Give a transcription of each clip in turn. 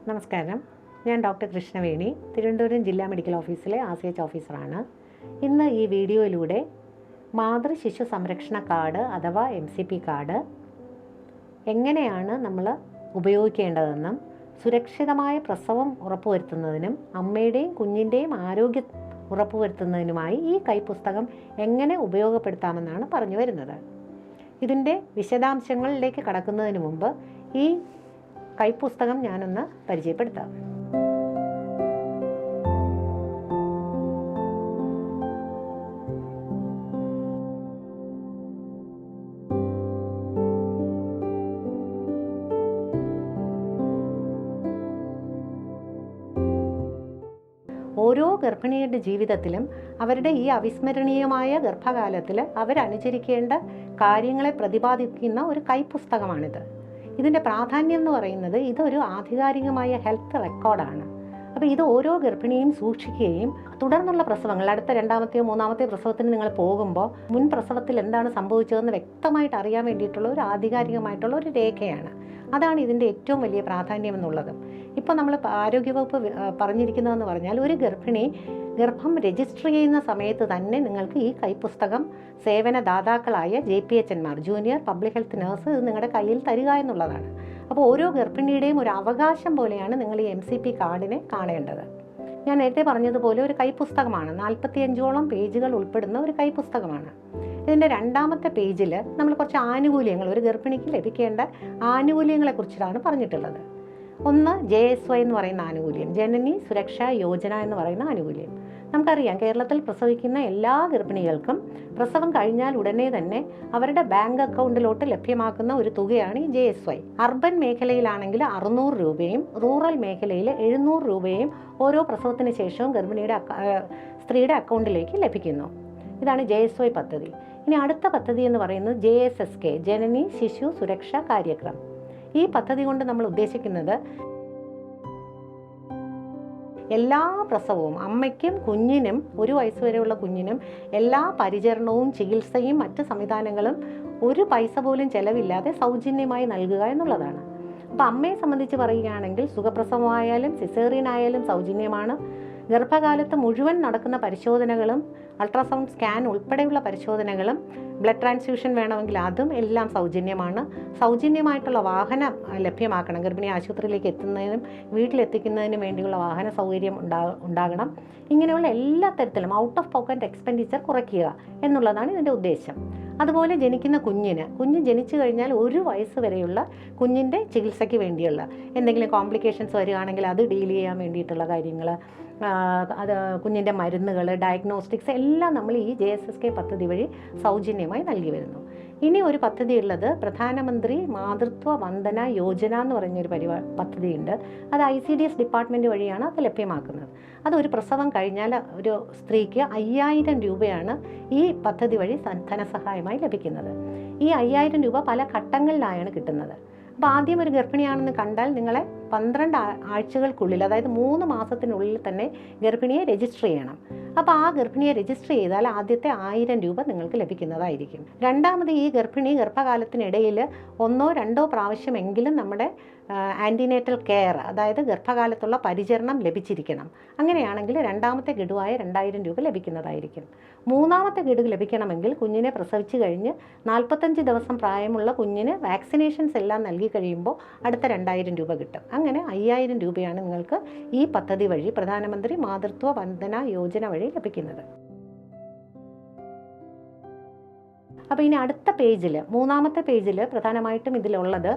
നമസ്കാരം. ഞാൻ ഡോക്ടർ കൃഷ്ണവേണി, തിരുവനന്തപുരം ജില്ലാ മെഡിക്കൽ ഓഫീസിലെ ACH ഓഫീസറാണ്. ഇന്ന് ഈ വീഡിയോയിലൂടെ മാതൃശിശു സംരക്ഷണ കാർഡ് അഥവാ MCP കാർഡ് എങ്ങനെയാണ് നമ്മൾ ഉപയോഗിക്കേണ്ടതെന്നും സുരക്ഷിതമായ പ്രസവം ഉറപ്പുവരുത്തുന്നതിനും അമ്മയുടെയും കുഞ്ഞിൻ്റെയും ആരോഗ്യം ഉറപ്പുവരുത്തുന്നതിനുമായി ഈ കൈപ്പുസ്തകം എങ്ങനെ ഉപയോഗപ്പെടുത്താമെന്നാണ് പറഞ്ഞു വരുന്നത്. ഇതിൻ്റെ വിശദാംശങ്ങളിലേക്ക് കടക്കുന്നതിന് മുമ്പ് ഈ കൈപ്പുസ്തകം ഞാനൊന്ന് പരിചയപ്പെടുത്താം. ഓരോ ഗർഭിണിയുടെ ജീവിതത്തിലും അവരുടെ ഈ അവിസ്മരണീയമായ ഗർഭകാലത്തിൽ അവരനുചരിക്കേണ്ട കാര്യങ്ങളെ പ്രതിപാദിക്കുന്ന ഒരു കൈപ്പുസ്തകമാണിത്. ഇതിൻ്റെ പ്രാധാന്യം എന്ന് പറയുന്നത് ഇതൊരു ആധികാരികമായ ഹെൽത്ത് റെക്കോർഡാണ്. അപ്പോൾ ഇത് ഓരോ ഗർഭിണിയും സൂക്ഷിക്കുകയും തുടർന്നുള്ള പ്രസവങ്ങൾ അടുത്ത രണ്ടാമത്തെയോ മൂന്നാമത്തെയോ പ്രസവത്തിന് നിങ്ങൾ പോകുമ്പോൾ മുൻ പ്രസവത്തിൽ എന്താണ് സംഭവിച്ചതെന്ന് വ്യക്തമായിട്ട് അറിയാൻ വേണ്ടിയിട്ടുള്ള ഒരു ആധികാരികമായിട്ടുള്ള ഒരു രേഖയാണ്. അതാണ് ഇതിൻ്റെ ഏറ്റവും വലിയ പ്രാധാന്യം എന്നുള്ളത്. ഇപ്പോൾ നമ്മൾ ആരോഗ്യവകുപ്പ് പറഞ്ഞിരിക്കുന്നതെന്ന് പറഞ്ഞാൽ ഒരു ഗർഭിണി ഗർഭം രജിസ്റ്റർ ചെയ്യുന്ന സമയത്ത് തന്നെ നിങ്ങൾക്ക് ഈ കൈപ്പുസ്തകം സേവനദാതാക്കളായ JPHന്മാർ, ജൂനിയർ പബ്ലിക് ഹെൽത്ത് നഴ്സ്, ഇത് നിങ്ങളുടെ കയ്യിൽ തരിക എന്നുള്ളതാണ്. അപ്പോൾ ഓരോ ഗർഭിണിയുടെയും ഒരു അവകാശം പോലെയാണ് നിങ്ങൾ ഈ MCP കാർഡിനെ കാണേണ്ടത്. ഞാൻ നേരത്തെ പറഞ്ഞതുപോലെ ഒരു കൈപ്പുസ്തകമാണ്, 45ഓളം പേജുകൾ ഉൾപ്പെടുന്ന ഒരു കൈപ്പുസ്തകമാണ്. ഇതിൻ്റെ രണ്ടാമത്തെ പേജിൽ നമ്മൾ കുറച്ച് ആനുകൂല്യങ്ങൾ, ഒരു ഗർഭിണിക്ക് ലഭിക്കേണ്ട ആനുകൂല്യങ്ങളെക്കുറിച്ചിട്ടാണ് പറഞ്ഞിട്ടുള്ളത്. ഒന്ന് JSY എന്ന് പറയുന്ന ആനുകൂല്യം, ജനനി സുരക്ഷാ യോജന എന്ന് പറയുന്ന ആനുകൂല്യം. നമുക്കറിയാം, കേരളത്തിൽ പ്രസവിക്കുന്ന എല്ലാ ഗർഭിണികൾക്കും പ്രസവം കഴിഞ്ഞാൽ ഉടനെ തന്നെ അവരുടെ ബാങ്ക് അക്കൗണ്ടിലോട്ട് ലഭ്യമാക്കുന്ന ഒരു തുകയാണ് ഈ JSY. അർബൻ മേഖലയിലാണെങ്കിൽ 600 രൂപയും റൂറൽ മേഖലയിൽ 700 രൂപയും ഓരോ പ്രസവത്തിന് ശേഷവും സ്ത്രീയുടെ അക്കൗണ്ടിലേക്ക് ലഭിക്കുന്നു. ഇതാണ് JSY പദ്ധതി. ഇനി അടുത്ത പദ്ധതി എന്ന് പറയുന്നത് JSSK, ജനനി ശിശു സുരക്ഷാ കാര്യക്രം. ഈ പദ്ധതി കൊണ്ട് നമ്മൾ ഉദ്ദേശിക്കുന്നത് എല്ലാ പ്രസവവും അമ്മയ്ക്കും കുഞ്ഞിനും, 1 വയസ്സ് വരെയുള്ള കുഞ്ഞിനും എല്ലാ പരിചരണവും ചികിത്സയും മറ്റ് സംവിധാനങ്ങളും ഒരു പൈസ പോലും ചെലവില്ലാതെ സൗജന്യമായി നൽകുക എന്നുള്ളതാണ്. അപ്പോൾ അമ്മയെ സംബന്ധിച്ച് പറയുകയാണെങ്കിൽ സുഖപ്രസവമായാലും സിസേറിയൻ ആയാലും സൗജന്യമാണ്. ഗർഭകാലത്ത് മുഴുവൻ നടക്കുന്ന പരിശോധനകളും അൾട്രാസൗണ്ട് സ്കാൻ ഉൾപ്പെടെയുള്ള പരിശോധനകളും ബ്ലഡ് ട്രാൻസ്ഫ്യൂഷൻ വേണമെങ്കിൽ അതും എല്ലാം സൗജന്യമാണ്. സൗജന്യമായിട്ടുള്ള വാഹനം ലഭ്യമാക്കണം. ഗർഭിണി ആശുപത്രിയിലേക്ക് എത്തുന്നതിനും വീട്ടിലെത്തിക്കുന്നതിനും വേണ്ടിയുള്ള വാഹന സൗകര്യം ഉണ്ടാകണം. ഇങ്ങനെയുള്ള എല്ലാ തരത്തിലും ഔട്ട് ഓഫ് പോക്കറ്റ് എക്സ്പെൻഡിച്ചർ കുറയ്ക്കുക എന്നുള്ളതാണ് ഇതിൻ്റെ ഉദ്ദേശം. അതുപോലെ ജനിക്കുന്ന കുഞ്ഞ് ജനിച്ചു കഴിഞ്ഞാൽ 1 വയസ്സ് വരെയുള്ള കുഞ്ഞിൻ്റെ ചികിത്സയ്ക്ക് വേണ്ടിയുള്ള എന്തെങ്കിലും കോംപ്ലിക്കേഷൻസ് വരികയാണെങ്കിൽ അത് ഡീൽ ചെയ്യാൻ വേണ്ടിയിട്ടുള്ള കാര്യങ്ങൾ, അത് കുഞ്ഞിൻ്റെ മരുന്നുകൾ, ഡയഗ്നോസ്റ്റിക്സ് എല്ലാം നമ്മൾ ഈ JSSK പദ്ധതി വഴി സൗജന്യമായി നൽകി വരുന്നു. ഇനി ഒരു പദ്ധതി ഉള്ളത് പ്രധാനമന്ത്രി മാതൃത്വ വന്ദന യോജന എന്ന് പറഞ്ഞൊരു പദ്ധതിയുണ്ട്. അത് ICDS ഡിപ്പാർട്ട്മെൻറ്റ് വഴിയാണ് അത് ലഭ്യമാക്കുന്നത്. അതൊരു പ്രസവം കഴിഞ്ഞാൽ ഒരു സ്ത്രീക്ക് 5000 രൂപയാണ് ഈ പദ്ധതി വഴി ധനസഹായമായി ലഭിക്കുന്നത്. ഈ 5000 രൂപ പല ഘട്ടങ്ങളിലായാണ് കിട്ടുന്നത്. അപ്പോൾ ആദ്യം ഒരു ഗർഭിണിയാണെന്ന് കണ്ടാൽ നിങ്ങളെ 12 ആഴ്ചകൾക്കുള്ളിൽ, അതായത് 3 മാസത്തിനുള്ളിൽ തന്നെ ഗർഭിണിയെ രജിസ്റ്റർ ചെയ്യണം. അപ്പോൾ ആ ഗർഭിണിയെ രജിസ്റ്റർ ചെയ്താൽ ആദ്യത്തെ 1000 രൂപ നിങ്ങൾക്ക് ലഭിക്കുന്നതായിരിക്കും. രണ്ടാമത് ഈ ഗർഭിണി ഗർഭകാലത്തിനിടയിൽ 1ഓ 2ഓ പ്രാവശ്യമെങ്കിലും നമ്മുടെ ആൻറ്റിനേറ്റൽ കെയർ, അതായത് ഗർഭകാലത്തുള്ള പരിചരണം ലഭിച്ചിരിക്കണം. അങ്ങനെയാണെങ്കിൽ രണ്ടാമത്തെ ഗഡുവായ 2000 രൂപ ലഭിക്കുന്നതായിരിക്കും. മൂന്നാമത്തെ ഗഡു ലഭിക്കണമെങ്കിൽ കുഞ്ഞിനെ പ്രസവിച്ച് കഴിഞ്ഞ് 45 ദിവസം പ്രായമുള്ള കുഞ്ഞിന് വാക്സിനേഷൻസ് എല്ലാം നൽകി കഴിയുമ്പോൾ അടുത്ത 2000 രൂപ കിട്ടും. അങ്ങനെ 5000 രൂപയാണ് നിങ്ങൾക്ക് ഈ പദ്ധതി വഴി, പ്രധാനമന്ത്രി മാതൃത്വ വന്ദന യോജന വഴി ലഭിക്കുന്നത്. അപ്പോൾ ഇനി അടുത്ത പേജിൽ, മൂന്നാമത്തെ പേജിൽ പ്രധാനമായിട്ടും ഇതിലുള്ളത്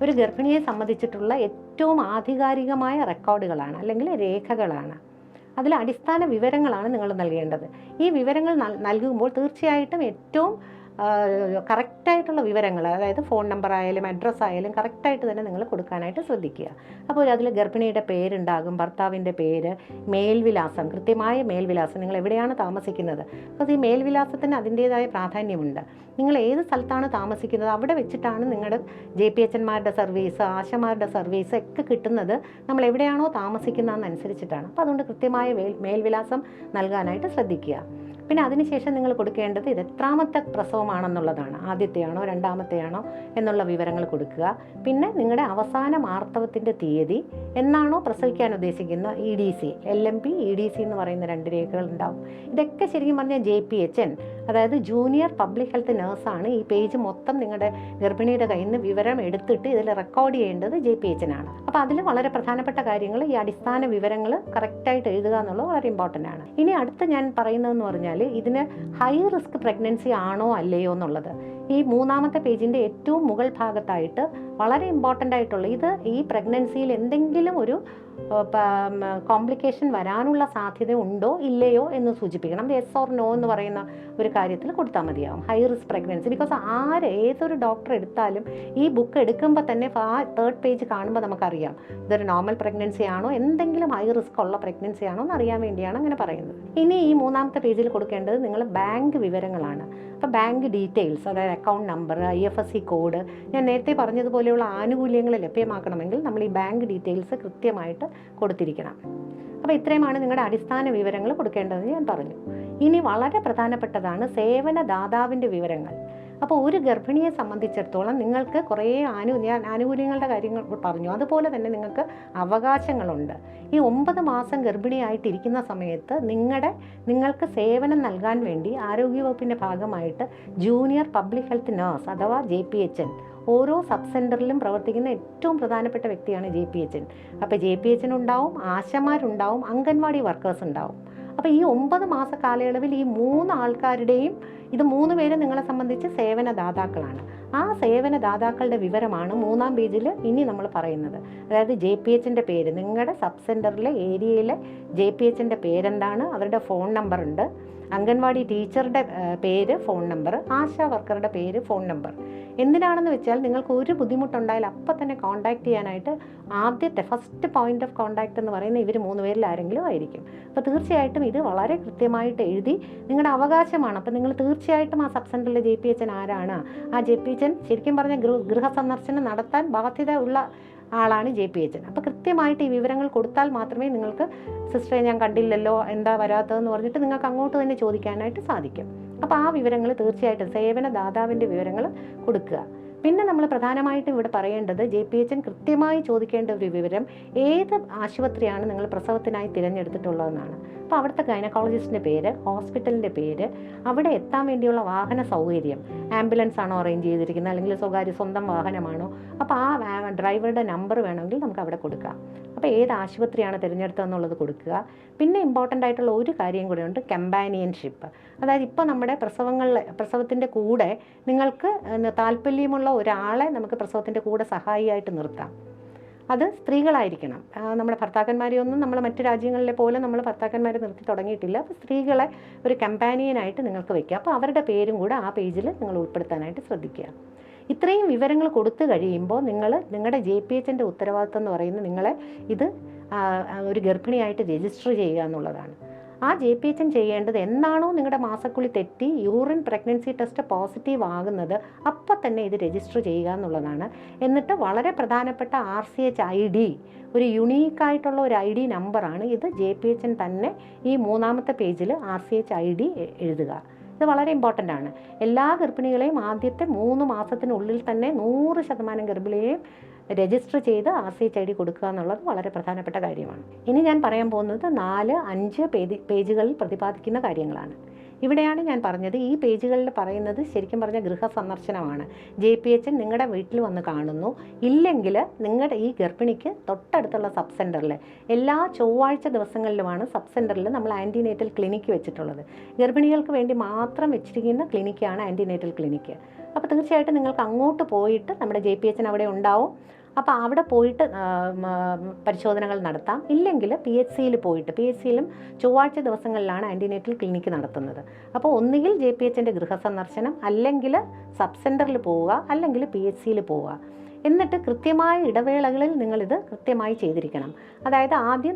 ഒരു ഗർഭിണിയെ സംബന്ധിച്ചിട്ടുള്ള ഏറ്റവും ആധികാരികമായ റെക്കോർഡുകളാണ്, അല്ലെങ്കിൽ രേഖകളാണ്. അതിൽ അടിസ്ഥാന വിവരങ്ങളാണ് നിങ്ങൾ നൽകേണ്ടത്. ഈ വിവരങ്ങൾ നൽകുമ്പോൾ തീർച്ചയായിട്ടും ഏറ്റവും കറക്റ്റായിട്ടുള്ള വിവരങ്ങൾ, അതായത് ഫോൺ നമ്പർ ആയാലും അഡ്രസ്സ് ആയാലും കറക്റ്റായിട്ട് തന്നെ നിങ്ങൾ കൊടുക്കാനായിട്ട് ശ്രദ്ധിക്കുക. അപ്പോൾ അതിൽ ഗർഭിണിയുടെ പേരുണ്ടാകും, ഭർത്താവിൻ്റെ പേര്, മേൽവിലാസം, കൃത്യമായ മേൽവിലാസം, നിങ്ങൾ എവിടെയാണ് താമസിക്കുന്നത്. അപ്പോൾ ഈ മേൽവിലാസത്തിന് അതിൻ്റേതായ പ്രാധാന്യമുണ്ട്. നിങ്ങൾ ഏത് സ്ഥലത്താണ് താമസിക്കുന്നത് അവിടെ വെച്ചിട്ടാണ് നിങ്ങളുടെ JPHന്മാരുടെ സർവീസ്, ആശമാരുടെ സർവീസ് ഒക്കെ കിട്ടുന്നത് നമ്മൾ എവിടെയാണോ താമസിക്കുന്നതെന്നനുസരിച്ചിട്ടാണ്. അപ്പോൾ അതുകൊണ്ട് കൃത്യമായ മേൽവിലാസം നൽകാനായിട്ട് ശ്രദ്ധിക്കുക. പിന്നെ അതിനുശേഷം നിങ്ങൾ കൊടുക്കേണ്ടത് ഇത് എത്രാമത്തെ പ്രസവമാണ് പ്രസവമാണെന്നുള്ളതാണ്. ആദ്യത്തെയാണോ രണ്ടാമത്തെയാണോ എന്നുള്ള വിവരങ്ങൾ കൊടുക്കുക. പിന്നെ നിങ്ങളുടെ അവസാന ആർത്തവത്തിൻ്റെ തീയതി, എന്നാണോ പ്രസവിക്കാൻ ഉദ്ദേശിക്കുന്ന EDC, LMP, EDC എന്ന് പറയുന്ന 2 രേഖകൾ ഉണ്ടാവും. ഇതൊക്കെ ശരിക്കും പറഞ്ഞാൽ JPHN, അതായത് ജൂനിയർ പബ്ലിക് ഹെൽത്ത് നേഴ്സാണ് ഈ പേജ് മൊത്തം നിങ്ങളുടെ ഗർഭിണിയുടെ കയ്യിൽ നിന്ന് വിവരം എടുത്തിട്ട് ഇതിൽ റെക്കോർഡ് ചെയ്യേണ്ടത് JPHN ആണ്. അപ്പോൾ അതിൽ വളരെ പ്രധാനപ്പെട്ട കാര്യങ്ങൾ, ഈ അടിസ്ഥാന വിവരങ്ങൾ കറക്റ്റായിട്ട് എഴുതുക എന്നുള്ളത് വളരെ ഇമ്പോർട്ടൻ്റ് ആണ്. ഇനി അടുത്ത് ഞാൻ പറയുന്നതെന്ന് പറഞ്ഞാൽ ഇതിന് ഹൈ റിസ്ക് പ്രഗ്നൻസി ആണോ അല്ലയോ എന്നുള്ളത്. ഈ 3-ാമത്തെ പേജിൻ്റെ ഏറ്റവും മുകൾ ഭാഗത്തായിട്ട് വളരെ ഇമ്പോർട്ടൻ്റ് ആയിട്ടുള്ള ഈ പ്രഗ്നൻസിയിൽ എന്തെങ്കിലും ഒരു കോംപ്ലിക്കേഷൻ വരാനുള്ള സാധ്യത ഉണ്ടോ ഇല്ലയോ എന്ന് സൂചിപ്പിക്കണം. യെസ് ഓർ നോ എന്ന് പറയുന്ന ഒരു കാര്യത്തിൽ കൊടുത്താൽ മതിയാവും. ഹൈ റിസ്ക് പ്രഗ്നൻസി, ബിക്കോസ് ഏതൊരു ഡോക്ടർ എടുത്താലും ഈ ബുക്ക് എടുക്കുമ്പോൾ തന്നെ ആ 3rd പേജ് കാണുമ്പോൾ നമുക്കറിയാം ഇതൊരു നോർമൽ പ്രഗ്നൻസി ആണോ, എന്തെങ്കിലും ഹൈ റിസ്ക് ഉള്ള പ്രഗ്നൻസി ആണോ എന്ന് അറിയാൻ വേണ്ടിയാണ് അങ്ങനെ പറയുന്നത്. ഇനി ഈ 3-ാമത്തെ പേജിൽ കൊടുക്കേണ്ടത് നിങ്ങൾ ബാങ്ക് വിവരങ്ങളാണ്. അപ്പോൾ ബാങ്ക് ഡീറ്റെയിൽസ്, അതായത് അക്കൗണ്ട് നമ്പർ, IFSC കോഡ്, ഞാൻ നേരത്തെ പറഞ്ഞതുപോലെയുള്ള ആനുകൂല്യങ്ങൾ ലഭ്യമാക്കണമെങ്കിൽ നമ്മൾ ഈ ബാങ്ക് ഡീറ്റെയിൽസ് കൃത്യമായിട്ട് കൊടുത്തിരിക്കണം. അപ്പോൾ ഇത്രയുമാണ് നിങ്ങളുടെ അടിസ്ഥാന വിവരങ്ങൾ കൊടുക്കേണ്ടതെന്ന് ഞാൻ പറഞ്ഞു. ഇനി വളരെ പ്രധാനപ്പെട്ടതാണ് സേവനദാതാവിൻ്റെ വിവരങ്ങൾ. അപ്പോൾ ഒരു ഗർഭിണിയെ സംബന്ധിച്ചിടത്തോളം നിങ്ങൾക്ക് കുറേ ഞാൻ ആനുകൂല്യങ്ങളുടെ കാര്യങ്ങൾ പറഞ്ഞു, അതുപോലെ തന്നെ നിങ്ങൾക്ക് അവകാശങ്ങളുണ്ട്. ഈ 9 മാസം ഗർഭിണിയായിട്ടിരിക്കുന്ന സമയത്ത് നിങ്ങൾക്ക് സേവനം നൽകാൻ വേണ്ടി ആരോഗ്യവകുപ്പിൻ്റെ ഭാഗമായിട്ട് ജൂനിയർ പബ്ലിക് ഹെൽത്ത് നേഴ്സ് അഥവാ JPHN, ഓരോ സബ് സെൻറ്ററിലും പ്രവർത്തിക്കുന്ന ഏറ്റവും പ്രധാനപ്പെട്ട വ്യക്തിയാണ് JPHN. അപ്പോൾ JPHN ഉണ്ടാവും, ആശമാരുണ്ടാവും, അംഗൻവാടി വർക്കേഴ്സ് ഉണ്ടാവും. അപ്പോൾ ഈ 9 മാസ കാലയളവിൽ ഈ 3 ആൾക്കാരുടെയും, ഇത് 3 പേര് നിങ്ങളെ സംബന്ധിച്ച് സേവനദാതാക്കളാണ്. ആ സേവനദാതാക്കളുടെ വിവരമാണ് 3-ാം പേജിൽ ഇനി നമ്മൾ പറയുന്നത്. അതായത് JPHൻ്റെ പേര്, നിങ്ങളുടെ സബ് സെൻറ്ററിലെ ഏരിയയിലെ JPHൻ്റെ പേരെന്താണ്, അവരുടെ ഫോൺ നമ്പർ ഉണ്ട്, അംഗൻവാടി ടീച്ചറുടെ പേര്, ഫോൺ നമ്പർ, ആശാ വർക്കറുടെ പേര്, ഫോൺ നമ്പർ. എന്തിനാണെന്ന് വെച്ചാൽ നിങ്ങൾക്ക് ഒരു ബുദ്ധിമുട്ടുണ്ടായാൽ അപ്പം തന്നെ കോൺടാക്ട് ചെയ്യാനായിട്ട് ആദ്യത്തെ ഫസ്റ്റ് പോയിന്റ് ഓഫ് കോൺടാക്ട് എന്ന് പറയുന്നത് ഇവർ 3 പേരിൽ ആരെങ്കിലും ആയിരിക്കും. അപ്പോൾ തീർച്ചയായിട്ടും ഇത് വളരെ കൃത്യമായിട്ട് എഴുതി, നിങ്ങളുടെ അവകാശമാണ്. അപ്പോൾ നിങ്ങൾ തീർച്ചയായിട്ടും ആ സബ് സെൻറ്ററിലെ JPHN ആരാണ്, ആ JPHN ശരിക്കും പറഞ്ഞാൽ ഗൃഹസന്ദർശനം നടത്താൻ ബാധ്യത ഉള്ള ആളാണ് JPHN. അപ്പോൾ കൃത്യമായിട്ട് ഈ വിവരങ്ങൾ കൊടുത്താൽ മാത്രമേ നിങ്ങൾക്ക് സിസ്റ്ററെ ഞാൻ കണ്ടില്ലല്ലോ, എന്താ വരാത്തതെന്ന് പറഞ്ഞിട്ട് നിങ്ങൾക്ക് അങ്ങോട്ട് തന്നെ ചോദിക്കാനായിട്ട് സാധിക്കും. അപ്പോൾ ആ വിവരങ്ങൾ തീർച്ചയായിട്ടും സേവനദാതാവിൻ്റെ വിവരങ്ങൾ കൊടുക്കുക. പിന്നെ നമ്മൾ പ്രധാനമായിട്ടും ഇവിടെ പറയേണ്ടത് JPHN കൃത്യമായി ചോദിക്കേണ്ട ഒരു വിവരം, ഏത് ആശുപത്രിയാണ് നിങ്ങൾ പ്രസവത്തിനായി തിരഞ്ഞെടുത്തിട്ടുള്ളതെന്നാണ്. അപ്പോൾ അവിടുത്തെ ഗൈനക്കോളജിസ്റ്റിൻ്റെ പേര്, ഹോസ്പിറ്റലിൻ്റെ പേര്, അവിടെ എത്താൻ വേണ്ടിയുള്ള വാഹന സൗകര്യം, ആംബുലൻസ് ആണോ അറേഞ്ച് ചെയ്തിരിക്കുന്നത് അല്ലെങ്കിൽ സ്വന്തം വാഹനമാണോ, അപ്പോൾ ആ ഡ്രൈവറുടെ നമ്പർ വേണമെങ്കിൽ നമുക്ക് അവിടെ കൊടുക്കാം. അപ്പോൾ ഏത് ആശുപത്രിയാണ് തിരഞ്ഞെടുത്തതെന്നുള്ളത് കൊടുക്കുക. പിന്നെ ഇമ്പോർട്ടൻ്റ് ആയിട്ടുള്ള ഒരു കാര്യം കൂടെയുണ്ട്, കമ്പാനിയൻഷിപ്പ്. അതായത് ഇപ്പോൾ നമ്മുടെ പ്രസവത്തിൻ്റെ കൂടെ നിങ്ങൾക്ക് താല്പര്യമുള്ള ഒരാളെ നമുക്ക് പ്രസവത്തിൻ്റെ കൂടെ സഹായിയായിട്ട് നിർത്താം. അത് സ്ത്രീകളായിരിക്കണം. നമ്മുടെ ഭർത്താക്കന്മാരെയൊന്നും നമ്മൾ മറ്റു രാജ്യങ്ങളിലെ പോലെ നമ്മൾ ഭർത്താക്കന്മാരെ നിർത്തി തുടങ്ങിയിട്ടില്ല. അപ്പോൾ സ്ത്രീകളെ ഒരു കമ്പാനിയനായിട്ട് നിങ്ങൾക്ക് വയ്ക്കുക. അപ്പോൾ അവരുടെ പേരും കൂടെ ആ പേജിൽ നിങ്ങൾ ഉൾപ്പെടുത്താനായിട്ട് ശ്രദ്ധിക്കുക. ഇത്രയും വിവരങ്ങൾ കൊടുത്തു കഴിയുമ്പോൾ നിങ്ങളുടെ JPHൻ്റെ ഉത്തരവാദിത്വം എന്ന് പറയുന്നത് നിങ്ങളെ ഇത് ഒരു ഗർഭിണിയായിട്ട് രജിസ്റ്റർ ചെയ്യുക എന്നുള്ളതാണ്. ആ JPHN ചെയ്യേണ്ടത്, എന്നാണോ നിങ്ങളുടെ മാസക്കുളി തെറ്റി യൂറിൻ പ്രഗ്നൻസി ടെസ്റ്റ് പോസിറ്റീവ് ആകുന്നത് അപ്പോൾ തന്നെ ഇത് രജിസ്റ്റർ ചെയ്യുക എന്നുള്ളതാണ്. എന്നിട്ട് വളരെ പ്രധാനപ്പെട്ട RCH ID, ഒരു യുണീക്കായിട്ടുള്ള ഒരു ID നമ്പറാണ് ഇത്. JPHN തന്നെ ഈ 3-ാമത്തെ പേജിൽ RCH ID എഴുതുക. ഇത് വളരെ ഇമ്പോർട്ടൻ്റ് ആണ്. എല്ലാ ഗർഭിണികളെയും ആദ്യത്തെ 3 മാസത്തിനുള്ളിൽ തന്നെ 100% ഗർഭിണിയെയും രജിസ്റ്റർ ചെയ്ത് RCH ID കൊടുക്കുക എന്നുള്ളത് വളരെ പ്രധാനപ്പെട്ട കാര്യമാണ്. ഇനി ഞാൻ പറയാൻ പോകുന്നത് 4-5 പേജുകളിൽ പ്രതിപാദിക്കുന്ന കാര്യങ്ങളാണ്. ഇവിടെയാണ് ഞാൻ പറഞ്ഞത്, ഈ പേജുകളിൽ പറയുന്നത് ശരിക്കും പറഞ്ഞാൽ ഗൃഹസന്ദർശനമാണ്. JPHN നിങ്ങളുടെ വീട്ടിൽ വന്ന് കാണുന്നു. ഇല്ലെങ്കിൽ നിങ്ങളുടെ ഈ ഗർഭിണിക്ക് തൊട്ടടുത്തുള്ള സബ് സെൻറ്ററിൽ എല്ലാ ചൊവ്വാഴ്ച ദിവസങ്ങളിലുമാണ് സബ് സെൻറ്ററിൽ നമ്മൾ ആൻറ്റിനേറ്റൽ ക്ലിനിക്ക് വെച്ചിട്ടുള്ളത്. ഗർഭിണികൾക്ക് വേണ്ടി മാത്രം വെച്ചിരിക്കുന്ന ക്ലിനിക്കാണ് ആൻറ്റിനേറ്റൽ ക്ലിനിക്ക്. അപ്പോൾ തീർച്ചയായിട്ടും നിങ്ങൾക്ക് അങ്ങോട്ട് പോയിട്ട് നമ്മുടെ JPHN അവിടെ ഉണ്ടാവും. അപ്പോൾ അവിടെ പോയിട്ട് പരിശോധനകൾ നടത്താം. ഇല്ലെങ്കിൽ PHCയിൽ പോയിട്ട്, PHCയിലും ചൊവ്വാഴ്ച ദിവസങ്ങളിലാണ് ആൻറ്റിനേറ്റൽ ക്ലിനിക്ക് നടത്തുന്നത്. അപ്പോൾ ഒന്നുകിൽ JPHൻ്റെ ഗൃഹസന്ദർശനം, അല്ലെങ്കിൽ സബ് സെൻറ്ററിൽ പോവുക, അല്ലെങ്കിൽ PHCയിൽ പോവുക. എന്നിട്ട് കൃത്യമായ ഇടവേളകളിൽ നിങ്ങളിത് കൃത്യമായി ചെയ്തിരിക്കണം. അതായത് ആദ്യം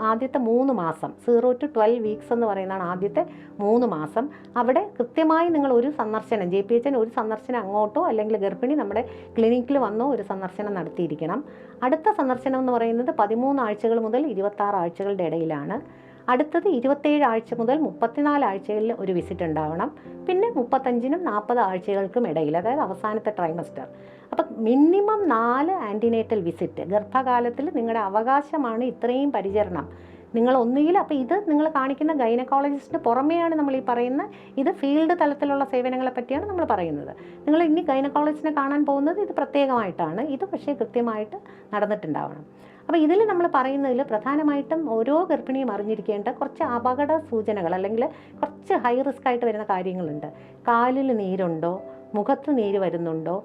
ആദ്യത്തെ 3 മാസം 0 to 12 വീക്സ് എന്ന് പറയുന്നതാണ് ആദ്യത്തെ 3 മാസം. അവിടെ കൃത്യമായി നിങ്ങൾ ഒരു സന്ദർശനം, JPHN ഒരു സന്ദർശനം അങ്ങോട്ടോ അല്ലെങ്കിൽ ഗർഭിണി നമ്മുടെ ക്ലിനിക്കിൽ വന്നോ ഒരു സന്ദർശനം നടത്തിയിരിക്കണം. അടുത്ത സന്ദർശനം എന്ന് പറയുന്നത് 13 ആഴ്ചകൾ മുതൽ 26 ആഴ്ചകളുടെ ഇടയിലാണ്. അടുത്തത് 27 ആഴ്ച മുതൽ 34 ആഴ്ചകളിൽ ഒരു വിസിറ്റ് ഉണ്ടാവണം. പിന്നെ 35നും 40 ആഴ്ചകൾക്കും ഇടയിൽ, അതായത് അവസാനത്തെ ട്രൈമസ്റ്റർ. അപ്പം മിനിമം 4 ആൻറ്റിനേറ്റൽ വിസിറ്റ് ഗർഭകാലത്തിൽ നിങ്ങളുടെ അവകാശമാണ്. ഇത്രയും പരിചരണം നിങ്ങൾ ഒന്നുകിൽ, അപ്പോൾ ഇത് നിങ്ങൾ കാണിക്കുന്ന ഗൈനക്കോളജിസ്റ്റിന് പുറമെയാണ് നമ്മൾ ഈ പറയുന്ന, ഇത് ഫീൽഡ് തലത്തിലുള്ള സേവനങ്ങളെ പറ്റിയാണ് നമ്മൾ പറയുന്നത്. നിങ്ങൾ ഇനി ഗൈനക്കോളജിസ്റ്റിനെ കാണാൻ പോകുന്നത് ഇത് പ്രത്യേകമായിട്ടാണ്. ഇത് പക്ഷേ കൃത്യമായിട്ട് നടന്നിട്ടുണ്ടാവണം. അപ്പോൾ ഇതിൽ നമ്മൾ പറയുന്നതിൽ പ്രധാനമായിട്ടും ഓരോ ഗർഭിണിയും അറിഞ്ഞിരിക്കേണ്ട കുറച്ച് അപകട സൂചനകൾ, അല്ലെങ്കിൽ കുറച്ച് ഹൈ റിസ്ക് ആയിട്ട് വരുന്ന കാര്യങ്ങളുണ്ട്. കാലിൽ നീരുണ്ടോ, മുഖത്ത് നീര് വരുന്നുണ്ടോ,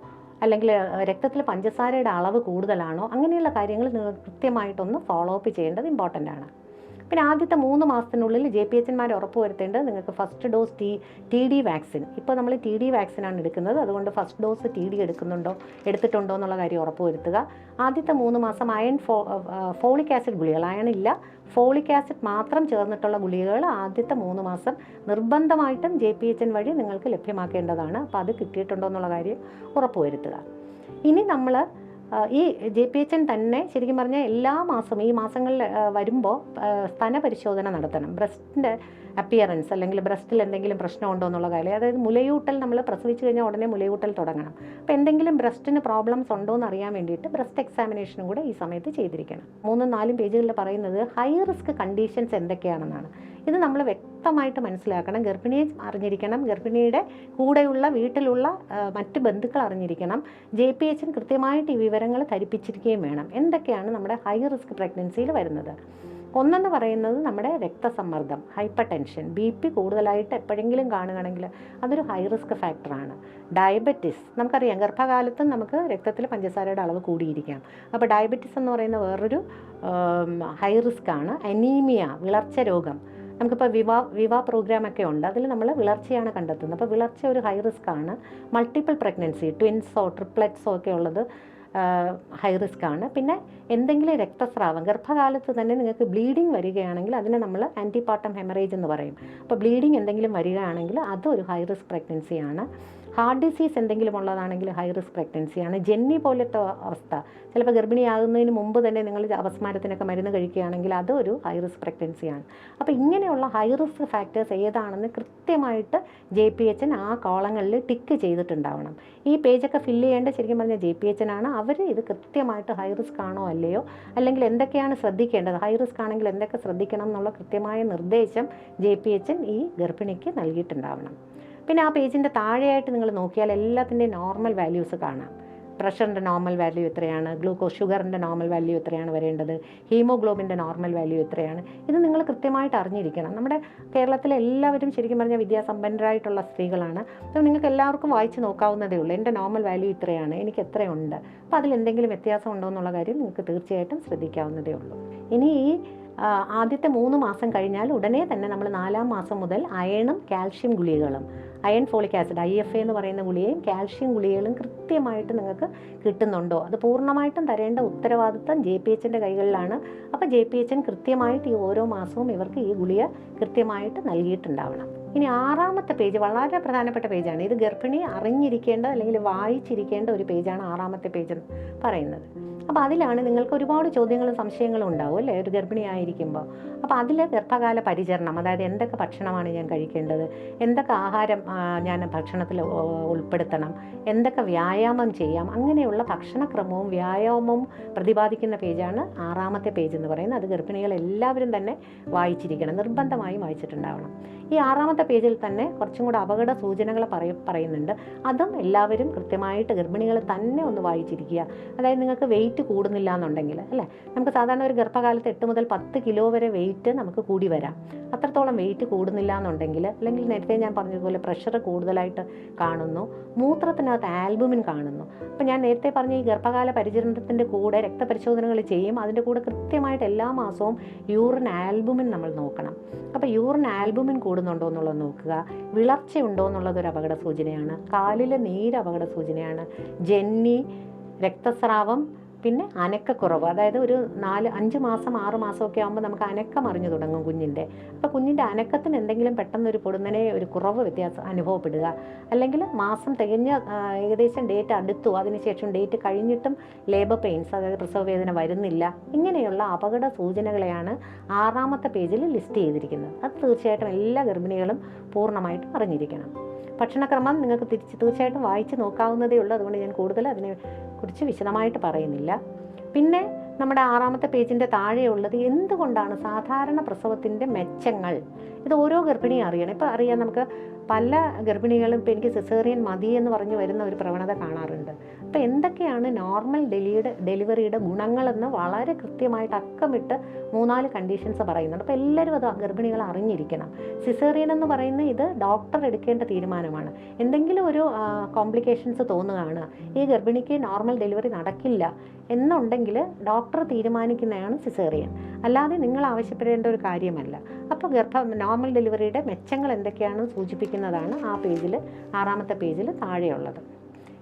അല്ലെങ്കിൽ രക്തത്തിൽ പഞ്ചസാരയുടെ അളവ് കൂടുതലാണോ, അങ്ങനെയുള്ള കാര്യങ്ങൾ നിങ്ങൾ കൃത്യമായിട്ടൊന്ന് ഫോളോ അപ്പ് ചെയ്യേണ്ടത് ഇമ്പോർട്ടൻ്റ് ആണ്. പിന്നെ ആദ്യത്തെ 3 മാസത്തിനുള്ളിൽ JPHന്മാർ ഉറപ്പ് വരുത്തേണ്ടത് നിങ്ങൾക്ക് ഫസ്റ്റ് ഡോസ് TD വാക്സിൻ, ഇപ്പോൾ നമ്മൾ TD വാക്സിനാണ് എടുക്കുന്നത്, അതുകൊണ്ട് ഫസ്റ്റ് ഡോസ് TD എടുത്തിട്ടുണ്ടോ എന്നുള്ള കാര്യം ഉറപ്പ് വരുത്തുക. ആദ്യത്തെ 3 മാസം ഫോളിക് ആസിഡ് ഗുളികകൾ, അയൺ ഇല്ല, ഫോളിക് ആസിഡ് മാത്രം ചേർന്നിട്ടുള്ള ഗുളികകൾ ആദ്യത്തെ 3 മാസം നിർബന്ധമായിട്ടും JPHN വഴി നിങ്ങൾക്ക് ലഭ്യമാക്കേണ്ടതാണ്. അപ്പോൾ അത് കിട്ടിയിട്ടുണ്ടോ എന്നുള്ള കാര്യം ഉറപ്പ് വരുത്തുക. ഇനി നമ്മൾ ഈ JPHN തന്നെ ശരിക്കും പറഞ്ഞാൽ എല്ലാ മാസവും ഈ മാസങ്ങളിൽ വരുമ്പോൾ സ്തനപരിശോധന നടത്തണം. ബ്രസ്റ്റിൻ്റെ അപ്പിയറൻസ് അല്ലെങ്കിൽ ബ്രസ്റ്റിൽ എന്തെങ്കിലും പ്രശ്നമുണ്ടോ എന്നുള്ള കാര്യം, അതായത് മുലയൂട്ടൽ, നമ്മൾ പ്രസവിച്ച് കഴിഞ്ഞാൽ ഉടനെ മുലയൂട്ടൽ തുടങ്ങണം. അപ്പോൾ എന്തെങ്കിലും ബ്രസ്റ്റിന് പ്രോബ്ലംസ് ഉണ്ടോ എന്ന് അറിയാൻ വേണ്ടിയിട്ട് ബ്രസ്റ്റ് എക്സാമിനേഷനും കൂടെ ഈ സമയത്ത് ചെയ്തിരിക്കണം. 3-4 പേജുകളിൽ പറയുന്നത് ഹൈ റിസ്ക് കണ്ടീഷൻസ് എന്തൊക്കെയാണെന്നാണ്. ഇത് നമ്മൾ വ്യക്തമായിട്ട് മനസ്സിലാക്കണം. ഗർഭിണിയെ അറിഞ്ഞിരിക്കണം, ഗർഭിണിയുടെ കൂടെയുള്ള വീട്ടിലുള്ള മറ്റ് ബന്ധുക്കൾ അറിഞ്ഞിരിക്കണം. JPHN കൃത്യമായിട്ട് ഈ വിവരങ്ങൾ ധരിപ്പിച്ചിരിക്കുകയും വേണം. എന്തൊക്കെയാണ് നമ്മുടെ ഹൈ റിസ്ക് പ്രഗ്നൻസിയിൽ വരുന്നത്? ഒന്നെന്ന് പറയുന്നത് നമ്മുടെ രക്തസമ്മർദ്ദം, ഹൈപ്പർ ടെൻഷൻ, BP കൂടുതലായിട്ട് എപ്പോഴെങ്കിലും കാണുകയാണെങ്കിൽ അതൊരു ഹൈ റിസ്ക് ഫാക്ടറാണ്. ഡയബറ്റിസ്, നമുക്കറിയാം ഗർഭകാലത്തും നമുക്ക് രക്തത്തിൽ പഞ്ചസാരയുടെ അളവ് കൂടിയിരിക്കാം. അപ്പോൾ ഡയബറ്റിസ് എന്ന് പറയുന്ന വേറൊരു ഹൈ റിസ്ക് ആണ്. അനീമിയ, വിളർച്ച രോഗം, നമുക്കിപ്പോൾ വിവാ പ്രോഗ്രാമൊക്കെ ഉണ്ട്, അതിൽ നമ്മൾ വിളർച്ചയാണ് കണ്ടെത്തുന്നത്. അപ്പോൾ വിളർച്ച ഒരു ഹൈ റിസ്ക് ആണ്. മൾട്ടിപ്പിൾ പ്രഗ്നൻസി, ട്വിൻസോ ട്രിപ്ലറ്റ്സോ ഒക്കെ ഉള്ളത് ഹൈ റിസ്ക് ആണ്. പിന്നെ എന്തെങ്കിലും രക്തസ്രാവം, ഗർഭകാലത്ത് തന്നെ നിങ്ങൾക്ക് ബ്ലീഡിങ് വരികയാണെങ്കിൽ അതിനെ നമ്മൾ ആൻറ്റിപാർട്ടം ഹെമറേജ് എന്ന് പറയും. അപ്പോൾ ബ്ലീഡിങ് എന്തെങ്കിലും വരികയാണെങ്കിൽ അതൊരു ഹൈ റിസ്ക് പ്രഗ്നൻസിയാണ്. ഹാർട്ട് ഡിസീസ് എന്തെങ്കിലും ഉള്ളതാണെങ്കിൽ ഹൈ റിസ്ക് പ്രഗ്നൻസിയാണ്. ജെന്നി പോലത്തെ അവസ്ഥ, ചിലപ്പോൾ ഗർഭിണിയാകുന്നതിന് മുമ്പ് തന്നെ നിങ്ങൾ അപസ്മാരത്തിനൊക്കെ മരുന്ന് കഴിക്കുകയാണെങ്കിൽ അതൊരു ഹൈ റിസ്ക് പ്രഗ്നൻസിയാണ്. അപ്പോൾ ഇങ്ങനെയുള്ള ഹൈ റിസ്ക് ഫാക്ടേഴ്സ് ഏതാണെന്ന് കൃത്യമായിട്ട് JPHN ആ കോളങ്ങളിൽ ടിക്ക് ചെയ്തിട്ടുണ്ടാവണം. ഈ പേജൊക്കെ ഫില്ല് ചെയ്യേണ്ട ശരിക്കും പറഞ്ഞാൽ JPHN ആണ്. അവർ ഇത് കൃത്യമായിട്ട് ഹൈ റിസ്ക് ആണോ അല്ലയോ, അല്ലെങ്കിൽ എന്തൊക്കെയാണ് ശ്രദ്ധിക്കേണ്ടത്, ഹൈ റിസ്ക് ആണെങ്കിൽ എന്തൊക്കെ ശ്രദ്ധിക്കണം എന്നുള്ള കൃത്യമായ നിർദ്ദേശം JPHN ഈ ഗർഭിണിക്ക് നൽകിയിട്ടുണ്ടാവണം. പിന്നെ ആ പേജിൻ്റെ താഴെയായിട്ട് നിങ്ങൾ നോക്കിയാൽ എല്ലാത്തിൻ്റെയും നോർമൽ വാല്യൂസ് കാണാം. പ്രഷറിൻ്റെ നോർമൽ വാല്യൂ എത്രയാണ്, ഷുഗറിൻ്റെ നോർമൽ വാല്യൂ എത്രയാണ് വരേണ്ടത്, ഹീമോഗ്ലോബിൻ്റെ നോർമൽ വാല്യൂ എത്രയാണ്, ഇത് നിങ്ങൾ കൃത്യമായിട്ട് അറിഞ്ഞിരിക്കണം. നമ്മുടെ കേരളത്തിലെ എല്ലാവരും ശരിക്കും പറഞ്ഞാൽ വിദ്യാസമ്പന്നരായിട്ടുള്ള സ്ത്രീകളാണ്. അപ്പോൾ നിങ്ങൾക്ക് എല്ലാവർക്കും വായിച്ച് നോക്കാവുന്നതേ ഉള്ളൂ. എൻ്റെ നോർമൽ വാല്യൂ ഇത്രയാണ്, എനിക്ക് എത്രയുണ്ട്, അപ്പോൾ അതിലെന്തെങ്കിലും വ്യത്യാസം ഉണ്ടോ എന്നുള്ള കാര്യം നിങ്ങൾക്ക് തീർച്ചയായിട്ടും ശ്രദ്ധിക്കാവുന്നതേ ഉള്ളൂ. ഇനി ഈ ആദ്യത്തെ 3 മാസം കഴിഞ്ഞാൽ ഉടനെ തന്നെ നമ്മൾ 4-ാം മാസം മുതൽ അയണും കാൽഷ്യം ഗുളികകളും, അയൺ ഫോളിക് ആസിഡ് IFA എന്ന് പറയുന്ന ഗുളികയും കാൽഷ്യം ഗുളികകളും കൃത്യമായിട്ട് നിങ്ങൾക്ക് കിട്ടുന്നുണ്ടോ, അത് പൂർണ്ണമായിട്ടും തരേണ്ട ഉത്തരവാദിത്തം JPHൻ്റെ കൈകളിലാണ്. അപ്പോൾ JPHN കൃത്യമായിട്ട് ഈ ഓരോ മാസവും ഇവർക്ക് ഈ ഗുളിക കൃത്യമായിട്ട് നൽകിയിട്ടുണ്ടാവണം. ഇനി 6-ാമത്തെ പേജ് വളരെ പ്രധാനപ്പെട്ട പേജാണ്. ഇത് ഗർഭിണി അറിഞ്ഞിരിക്കേണ്ട അല്ലെങ്കിൽ വായിച്ചിരിക്കേണ്ട ഒരു പേജാണ് 6-ാമത്തെ പേജ് എന്ന് പറയുന്നത്. അപ്പോൾ അതിലാണ് നിങ്ങൾക്ക് ഒരുപാട് ചോദ്യങ്ങളും സംശയങ്ങളും ഉണ്ടാവും അല്ലേ ഒരു ഗർഭിണിയായിരിക്കുമ്പോൾ. അപ്പോൾ അതിൽ ഗർഭകാല പരിചരണം, അതായത് എന്തൊക്കെ ഭക്ഷണമാണ് ഞാൻ കഴിക്കേണ്ടത്, എന്തൊക്കെ ആഹാരം ഞാൻ ഭക്ഷണത്തിൽ ഉൾപ്പെടുത്തണം, എന്തൊക്കെ വ്യായാമം ചെയ്യാം, അങ്ങനെയുള്ള ഭക്ഷണക്രമവും വ്യായാമവും പ്രതിപാദിക്കുന്ന പേജാണ് 6-ാമത്തെ പേജ് എന്ന് പറയുന്നത്. അത് ഗർഭിണികൾ എല്ലാവരും തന്നെ വായിച്ചിരിക്കണം, നിർബന്ധമായും വായിച്ചിട്ടുണ്ടാവണം. ഈ 6-ാമത്തെ പേജിൽ തന്നെ കുറച്ചും കൂടെ അപകട സൂചനകൾ പറയുന്നുണ്ട്. അതും എല്ലാവരും കൃത്യമായിട്ട് ഗർഭിണികൾ തന്നെ ഒന്ന് വായിച്ചിരിക്കുക. അതായത് നിങ്ങൾക്ക് വെയിറ്റ് കൂടുന്നില്ല എന്നുണ്ടെങ്കിൽ അല്ലേ, നമുക്ക് സാധാരണ ഒരു ഗർഭകാലത്ത് 8 മുതൽ 10 കിലോ വരെ വെയിറ്റ് നമുക്ക് കൂടി വരാം. അത്രത്തോളം വെയിറ്റ് കൂടുന്നില്ല എന്നുണ്ടെങ്കിൽ, അല്ലെങ്കിൽ നേരത്തെ ഞാൻ പറഞ്ഞതുപോലെ പ്രഷർ കൂടുതലായിട്ട് കാണുന്നു, മൂത്രത്തിനകത്ത് ആൽബുമിൻ കാണുന്നു. അപ്പോൾ ഞാൻ നേരത്തെ പറഞ്ഞ ഈ ഗർഭകാല പരിചരണത്തിൻ്റെ കൂടെ രക്തപരിശോധനകൾ ചെയ്യും, അതിൻ്റെ കൂടെ കൃത്യമായിട്ട് എല്ലാ മാസവും യൂറിൻ ആൽബുമിൻ നമ്മൾ നോക്കണം. അപ്പോൾ യൂറിൻ ആൽബുമിൻ കൂടുന്നുണ്ടോ എന്നുള്ളത് നോക്കുക. വിളർച്ചയുണ്ടോ എന്നുള്ളതൊരു അപകട സൂചനയാണ്. കാലിലെ നീര് അപകട സൂചനയാണ്. ജന്നി, രക്തസ്രാവം, പിന്നെ അനക്കക്കുറവ്, അതായത് ഒരു 4-5 മാസം 6 മാസമൊക്കെ ആകുമ്പോൾ നമുക്ക് അനക്കം അറിഞ്ഞു തുടങ്ങും കുഞ്ഞിൻ്റെ. അപ്പോൾ കുഞ്ഞിൻ്റെ അനക്കത്തിന് എന്തെങ്കിലും പെട്ടെന്നൊരു പൊടുന്നനെ ഒരു കുറവ് വ്യത്യാസം അനുഭവപ്പെടുക, അല്ലെങ്കിൽ മാസം തികഞ്ഞ ഏകദേശം ഡേറ്റ് അടുത്തു അതിനുശേഷം ഡേറ്റ് കഴിഞ്ഞിട്ടും ലേബർ പെയിൻസ്, അതായത് പ്രസവ വേദന വരുന്നില്ല, ഇങ്ങനെയുള്ള അപകട സൂചനകളെയാണ് 6ാമത്തെ പേജിൽ ലിസ്റ്റ് ചെയ്തിരിക്കുന്നത്. അത് തീർച്ചയായിട്ടും എല്ലാ ഗർഭിണികളും പൂർണ്ണമായിട്ടും അറിഞ്ഞിരിക്കണം. ഭക്ഷണക്രമം നിങ്ങൾക്ക് തീർച്ചയായിട്ടും വായിച്ച് നോക്കാവുന്നതേ ഉള്ളൂ, അതുകൊണ്ട് ഞാൻ കൂടുതൽ അതിനെക്കുറിച്ച് വിശദമായിട്ട് പറയുന്നില്ല. പിന്നെ നമ്മുടെ 6ാമത്തെ പേജിൻ്റെ താഴെയുള്ളത് എന്തുകൊണ്ടാണ് സാധാരണ പ്രസവത്തിൻ്റെ മെച്ചങ്ങൾ, ഇത് ഓരോ ഗർഭിണിയും അറിയണം. ഇപ്പോൾ അറിയാം, നമുക്ക് പല ഗർഭിണികളും ഇപ്പോൾ എനിക്ക് സിസേറിയൻ മതി എന്ന് പറഞ്ഞ് വരുന്ന ഒരു പ്രവണത കാണാറുണ്ട്. അപ്പോൾ എന്തൊക്കെയാണ് നോർമൽ ഡെലിവറിയുടെ ഗുണങ്ങളെന്ന് വളരെ കൃത്യമായിട്ട് അക്കമിട്ട് 3-4 കണ്ടീഷൻസ് പറയുന്നുണ്ട്. അപ്പോൾ എല്ലാവരും അത് ഗർഭിണികൾ അറിഞ്ഞിരിക്കണം. സിസേറിയൻ എന്ന് പറയുന്ന ഇത് ഡോക്ടർ എടുക്കേണ്ട തീരുമാനമാണ്. എന്തെങ്കിലും ഒരു കോംപ്ലിക്കേഷൻസ് തോന്നുകയാണ്, ഈ ഗർഭിണിക്ക് നോർമൽ ഡെലിവറി നടക്കില്ല എന്നുണ്ടെങ്കിൽ ഡോക്ടർ തീരുമാനിക്കുന്നതാണ് സിസേറിയൻ, അല്ലാതെ നിങ്ങൾ ആവശ്യപ്പെടേണ്ട ഒരു കാര്യമല്ല. അപ്പോൾ നോർമൽ ഡെലിവറിയുടെ മെച്ചങ്ങൾ എന്തൊക്കെയാണെന്ന് സൂചിപ്പിക്കുന്നതാണ് ആ പേജിൽ 6ാമത്തെ പേജിൽ താഴെയുള്ളത്.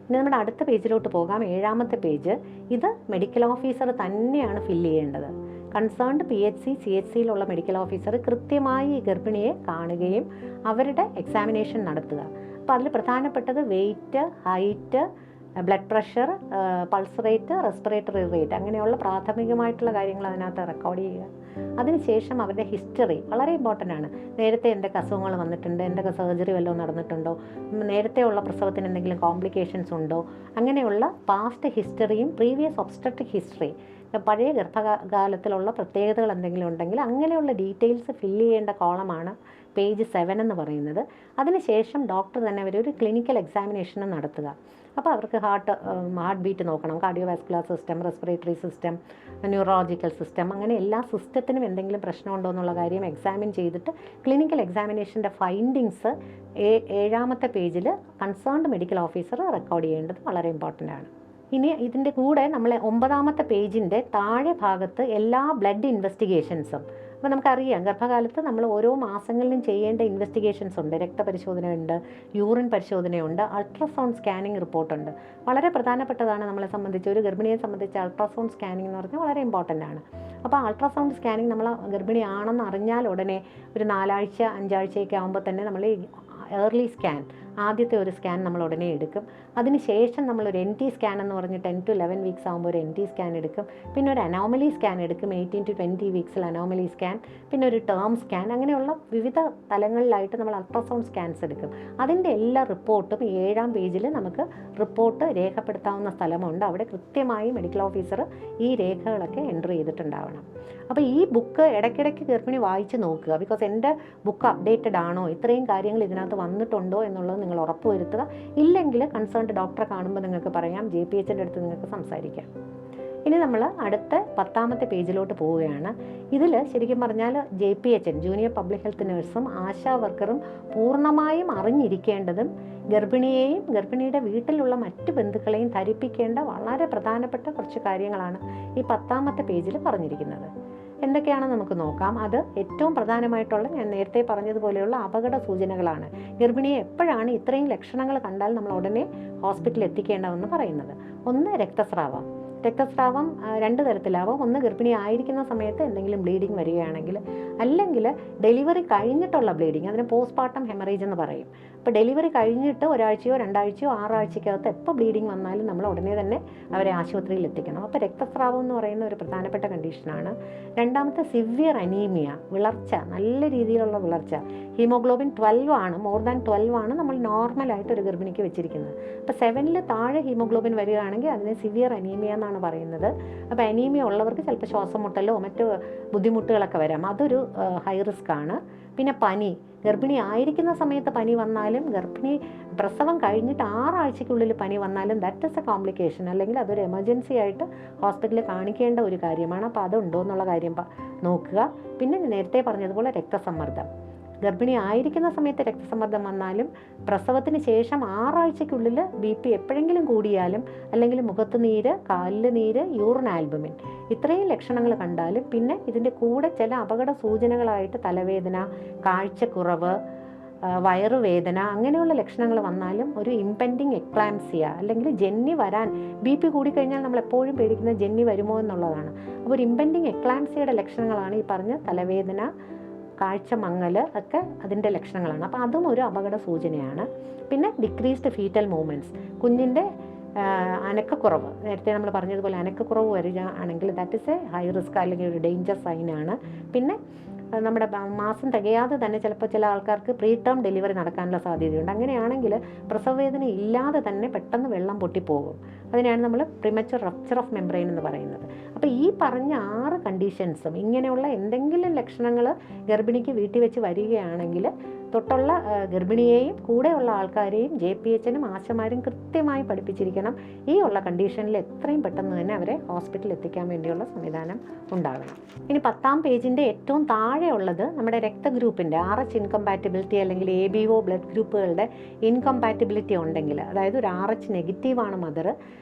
ഇനി നമ്മുടെ അടുത്ത പേജിലോട്ട് പോകാം. 7ാമത്തെ പേജ്. ഇത് മെഡിക്കൽ ഓഫീസർ തന്നെയാണ് ഫില്ല് ചെയ്യേണ്ടത്. കൺസേൺഡ് PHC CHCയിലുള്ള മെഡിക്കൽ ഓഫീസർ കൃത്യമായി ഈ ഗർഭിണിയെ കാണുകയും അവരുടെ എക്സാമിനേഷൻ നടത്തുക. അപ്പോൾ അതിൽ പ്രധാനപ്പെട്ടത് weight, height, blood pressure, pulse rate, respiratory rate, അങ്ങനെയുള്ള പ്രാഥമികമായിട്ടുള്ള കാര്യങ്ങൾ അതിനകത്ത് റെക്കോർഡ് ചെയ്യുക. അതിനുശേഷം അവരുടെ ഹിസ്റ്ററി വളരെ ഇമ്പോർട്ടൻ്റ് ആണ്. നേരത്തെ എന്തൊക്കെ അസുഖങ്ങൾ വന്നിട്ടുണ്ട്, എന്തൊക്കെ സർജറി വല്ലതും നടന്നിട്ടുണ്ടോ, നേരത്തെ ഉള്ള പ്രസവത്തിന് എന്തെങ്കിലും കോംപ്ലിക്കേഷൻസ് ഉണ്ടോ, അങ്ങനെയുള്ള പാസ്റ്റ് ഹിസ്റ്ററിയും പ്രീവിയസ് ഒബ്സ്റ്റട്രിക് ഹിസ്റ്ററി, പഴയ ഗർഭകാലത്തിലുള്ള പ്രത്യേകതകൾ എന്തെങ്കിലും ഉണ്ടെങ്കിൽ അങ്ങനെയുള്ള ഡീറ്റെയിൽസ് ഫില്ല് ചെയ്യേണ്ട കോളമാണ് പേജ് 7 എന്ന് പറയുന്നത്. അതിനുശേഷം ഡോക്ടർ തന്നെ ഒരു ക്ലിനിക്കൽ എക്സാമിനേഷൻ നടത്തുക. അപ്പോൾ അവർക്ക് ഹാർട്ട് ബീറ്റ് നോക്കണം, cardiovascular system, respiratory system, neurological system, അങ്ങനെ എല്ലാ സിസ്റ്റത്തിനും എന്തെങ്കിലും പ്രശ്നമുണ്ടോ എന്നുള്ള കാര്യം എക്സാമിൻ ചെയ്തിട്ട് ക്ലിനിക്കൽ എക്സാമിനേഷൻ്റെ ഫൈൻഡിങ്സ് 7ാമത്തെ പേജിൽ കൺസേൺഡ് മെഡിക്കൽ ഓഫീസർ റെക്കോർഡ് ചെയ്യേണ്ടത് വളരെ ഇമ്പോർട്ടൻ്റ് ആണ്. ഇനി ഇതിൻ്റെ കൂടെ നമ്മൾ 9ാമത്തെ പേജിൻ്റെ താഴെ ഭാഗത്ത് എല്ലാ ബ്ലഡ് ഇൻവെസ്റ്റിഗേഷൻസും, അപ്പോൾ നമുക്കറിയാം ഗർഭകാലത്ത് നമ്മൾ ഓരോ മാസങ്ങളിലും ചെയ്യേണ്ട ഇൻവെസ്റ്റിഗേഷൻസ് ഉണ്ട്. രക്തപരിശോധനയുണ്ട്, യൂറിൻ പരിശോധനയുണ്ട്, അൾട്രാസൗണ്ട് സ്കാനിങ് റിപ്പോർട്ടുണ്ട്. വളരെ പ്രധാനപ്പെട്ടതാണ് നമ്മളെ സംബന്ധിച്ച്, ഒരു ഗർഭിണിയെ സംബന്ധിച്ച് അൾട്രാസൗണ്ട് സ്കാനിങ് എന്ന് പറഞ്ഞാൽ വളരെ ഇമ്പോർട്ടൻ്റ് ആണ്. അപ്പോൾ അൾട്രാസൗണ്ട് സ്കാനിങ് നമ്മൾ ഗർഭിണിയാണെന്ന് അറിഞ്ഞാൽ ഉടനെ ഒരു 4 ആഴ്ച 5 ആഴ്ചയൊക്കെ ആകുമ്പോൾ തന്നെ നമ്മൾ ഏർലി സ്കാൻ, ആദ്യത്തെ ഒരു സ്കാൻ നമ്മൾ ഉടനെ എടുക്കും. അതിനുശേഷം നമ്മളൊരു NT സ്കാൻ എന്ന് പറഞ്ഞ് 10 to 11 വീക്സ് ആകുമ്പോൾ ഒരു NT സ്കാൻ എടുക്കും. പിന്നെ ഒരു അനോമലി സ്കാൻ എടുക്കും 18 to 20 വീക്സിൽ അനോമലി സ്കാൻ, പിന്നെ ഒരു ടേം സ്കാൻ, അങ്ങനെയുള്ള വിവിധ തലങ്ങളിലായിട്ട് നമ്മൾ അൾട്രാസൗണ്ട് സ്കാൻസ് എടുക്കും. അതിൻ്റെ എല്ലാ റിപ്പോർട്ടും 7ാം പേജിൽ നമുക്ക് റിപ്പോർട്ട് രേഖപ്പെടുത്താവുന്ന സ്ഥലമുണ്ട്. അവിടെ കൃത്യമായി മെഡിക്കൽ ഓഫീസർ ഈ രേഖകളൊക്കെ എൻട്രി ചെയ്തിട്ടുണ്ടാവണം. അപ്പോൾ ഈ ബുക്ക് ഇടയ്ക്കിടയ്ക്ക് ഗർഭിണി വായിച്ച് നോക്കുക. ബിക്കോസ് എൻ്റെ ബുക്ക് അപ്ഡേറ്റഡ് ആണോ, ഇത്രയും കാര്യങ്ങൾ ഇതിനകത്ത് വന്നിട്ടുണ്ടോ എന്നുള്ളത് നിങ്ങൾ ഉറപ്പുവരുത്തുക. ഇല്ലെങ്കിൽ കൺസേൺഡ് ഡോക്ടറെ കാണുമ്പോൾ നിങ്ങൾക്ക് പറയാം, JPHൻ്റെ അടുത്ത് നിങ്ങൾക്ക് സംസാരിക്കാം. ഇനി നമ്മൾ അടുത്ത 10ാമത്തെ പേജിലോട്ട് പോവുകയാണ്. ഇതിൽ ശരിക്കും പറഞ്ഞാൽ JPHN, ജൂനിയർ പബ്ലിക് ഹെൽത്ത് നഴ്സും ആശാ വർക്കറും പൂർണ്ണമായും അറിഞ്ഞിരിക്കേണ്ടതും ഗർഭിണിയെയും ഗർഭിണിയുടെ വീട്ടിലുള്ള മറ്റ് ബന്ധുക്കളെയും ധരിപ്പിക്കേണ്ട വളരെ പ്രധാനപ്പെട്ട കുറച്ച് കാര്യങ്ങളാണ് ഈ 10ാമത്തെ പേജിൽ പറഞ്ഞിരിക്കുന്നത്. എന്തൊക്കെയാണെന്ന് നമുക്ക് നോക്കാം. അത് ഏറ്റവും പ്രധാനമായിട്ടുള്ള, ഞാൻ നേരത്തെ പറഞ്ഞതുപോലെയുള്ള അപകട സൂചനകളാണ്. ഗർഭിണിയെ എപ്പോഴാണ് ഇത്രയും ലക്ഷണങ്ങൾ കണ്ടാൽ നമ്മൾ ഉടനെ ഹോസ്പിറ്റലിൽ എത്തിക്കേണ്ടതെന്ന് പറയുന്നത്. ഒന്ന്, രക്തസ്രാവം. രക്തസ്രാവം 2 തരത്തിലാവും. ഒന്ന്, ഗർഭിണി ആയിരിക്കുന്ന സമയത്ത് എന്തെങ്കിലും ബ്ലീഡിങ് വരികയാണെങ്കിൽ, അല്ലെങ്കിൽ ഡെലിവറി കഴിഞ്ഞിട്ടുള്ള ബ്ലീഡിങ്, അതിന് പോസ്റ്റ്മോർട്ടം ഹെമറേജ് എന്ന് പറയും. അപ്പോൾ ഡെലിവറി കഴിഞ്ഞിട്ട് 1 ആഴ്ചയോ 2 ആഴ്ചയോ 6 ആഴ്ചക്കകത്ത് എപ്പോൾ ബ്ലീഡിങ് വന്നാലും നമ്മൾ ഉടനെ തന്നെ അവരെ ആശുപത്രിയിൽ എത്തിക്കണം. അപ്പോൾ രക്തസ്രാവം എന്ന് പറയുന്ന ഒരു പ്രധാനപ്പെട്ട കണ്ടീഷനാണ്. രണ്ടാമത്തെ, സിവിയർ അനീമിയ, വിളർച്ച, നല്ല രീതിയിലുള്ള വിളർച്ച. ഹീമോഗ്ലോബിൻ 12 ആണ്, മോർ ദാൻ 12 ആണ് നമ്മൾ നോർമലായിട്ട് ഒരു ഗർഭിണിക്ക് വെച്ചിരിക്കുന്നത്. അപ്പോൾ 7ൽ താഴെ ഹീമോഗ്ലോബിൻ വരികയാണെങ്കിൽ അതിനെ സിവിയർ അനീമിയ എന്നാണ് പറയുന്നത്. അപ്പോൾ അനീമിയ ഉള്ളവർക്ക് ചിലപ്പോൾ ശ്വാസം മുട്ടലോ മറ്റ് ബുദ്ധിമുട്ടുകളൊക്കെ വരാം, അതൊരു ഹൈ റിസ്ക് ആണ്. പിന്നെ പനി, ഗർഭിണി ആയിരിക്കുന്ന സമയത്ത് പനി വന്നാലും ഗർഭിണി പ്രസവം കഴിഞ്ഞിട്ട് 6 ആഴ്ചയ്ക്കുള്ളിൽ പനി വന്നാലും ദാറ്റ് ഇസ് എ കോംപ്ലിക്കേഷൻ, അല്ലെങ്കിൽ അതൊരു എമർജൻസി ആയിട്ട് ഹോസ്പിറ്റലിൽ കാണിക്കേണ്ട ഒരു കാര്യമാണ്. അപ്പോൾ അതുണ്ടോ എന്നുള്ള കാര്യം നോക്കുക. പിന്നെ നേരത്തെ പറഞ്ഞതുപോലെ രക്തസമ്മർദ്ദം, ഗർഭിണി ആയിരിക്കുന്ന സമയത്ത് രക്തസമ്മർദ്ദം വന്നാലും പ്രസവത്തിന് ശേഷം 6 ആഴ്ചയ്ക്കുള്ളിൽ BP എപ്പോഴെങ്കിലും കൂടിയാലും, അല്ലെങ്കിൽ മുഖത്ത് നീര്, കാലിൽ നീര്, യൂറിൻ ആൽബുമിൻ, ഇത്രയും ലക്ഷണങ്ങൾ കണ്ടാലും, പിന്നെ ഇതിൻ്റെ കൂടെ ചില അപകട സൂചനകളായിട്ട് തലവേദന, കാഴ്ചക്കുറവ്, വയറുവേദന അങ്ങനെയുള്ള ലക്ഷണങ്ങൾ വന്നാലും ഒരു ഇംപെൻഡിങ് എക്ലാംസിയ അല്ലെങ്കിൽ ജന്നി വരാൻ BP കൂടിക്കഴിഞ്ഞാൽ നമ്മൾ എപ്പോഴും പേടിക്കുന്നത് ജന്നി വരുമോ എന്നുള്ളതാണ്. അപ്പോൾ ഒരു ഇംപെൻഡിങ് എക്ലാംസിയയുടെ ലക്ഷണങ്ങളാണ് ഈ പറഞ്ഞ തലവേദന, കാഴ്ച മങ്ങൽ ഒക്കെ അതിൻ്റെ ലക്ഷണങ്ങളാണ്. അപ്പോൾ അതും ഒരു അപകട സൂചനയാണ്. പിന്നെ ഡിക്രീസ്ഡ് ഫീറ്റൽ മൂവ്മെൻറ്റ്സ്, കുഞ്ഞിൻ്റെ അനക്കക്കുറവ്, നേരത്തെ നമ്മൾ പറഞ്ഞതുപോലെ അനക്കക്കുറവ് വരിക ആണെങ്കിൽ that is A high risk അല്ലെങ്കിൽ ഒരു ഡേഞ്ചർ സൈനാണ്. പിന്നെ നമ്മുടെ മാസം തികയാതെ തന്നെ ചിലപ്പോൾ ചില ആൾക്കാർക്ക് പ്രീ ടേം ഡെലിവറി നടക്കാനുള്ള സാധ്യതയുണ്ട്. അങ്ങനെയാണെങ്കിൽ പ്രസവവേദന ഇല്ലാതെ തന്നെ പെട്ടെന്ന് വെള്ളം പൊട്ടിപ്പോകും. അതിനാണ് നമ്മൾ പ്രിമച്വർ റപ്ചർ ഓഫ് മെംബ്രെയിൻ എന്ന് പറയുന്നത്. അപ്പോൾ ഈ പറഞ്ഞ 6 കണ്ടീഷൻസും ഇങ്ങനെയുള്ള എന്തെങ്കിലും ലക്ഷണങ്ങൾ ഗർഭിണിക്ക് വീട്ടിൽ വെച്ച് വരികയാണെങ്കിൽ തൊട്ടുള്ള ഗർഭിണിയെയും കൂടെയുള്ള ആൾക്കാരെയും JPHനും ആശമാരും കൃത്യമായി പഠിപ്പിച്ചിരിക്കണം. ഈ ഉള്ള കണ്ടീഷനിൽ എത്രയും പെട്ടെന്ന് തന്നെ അവരെ ഹോസ്പിറ്റലിൽ എത്തിക്കാൻ വേണ്ടിയുള്ള സംവിധാനം ഉണ്ടാകണം. ഇനി 10ാം പേജിൻ്റെ ഏറ്റവും താഴെ ഉള്ളത് നമ്മുടെ രക്തഗ്രൂപ്പിൻ്റെ RH ഇൻകമ്പാറ്റബിലിറ്റി അല്ലെങ്കിൽ ABO ബ്ലഡ് ഗ്രൂപ്പുകളുടെ ഇൻകമ്പാറ്റബിലിറ്റി ഉണ്ടെങ്കിൽ, അതായത് ഒരു RH നെഗറ്റീവാണ് മദർ,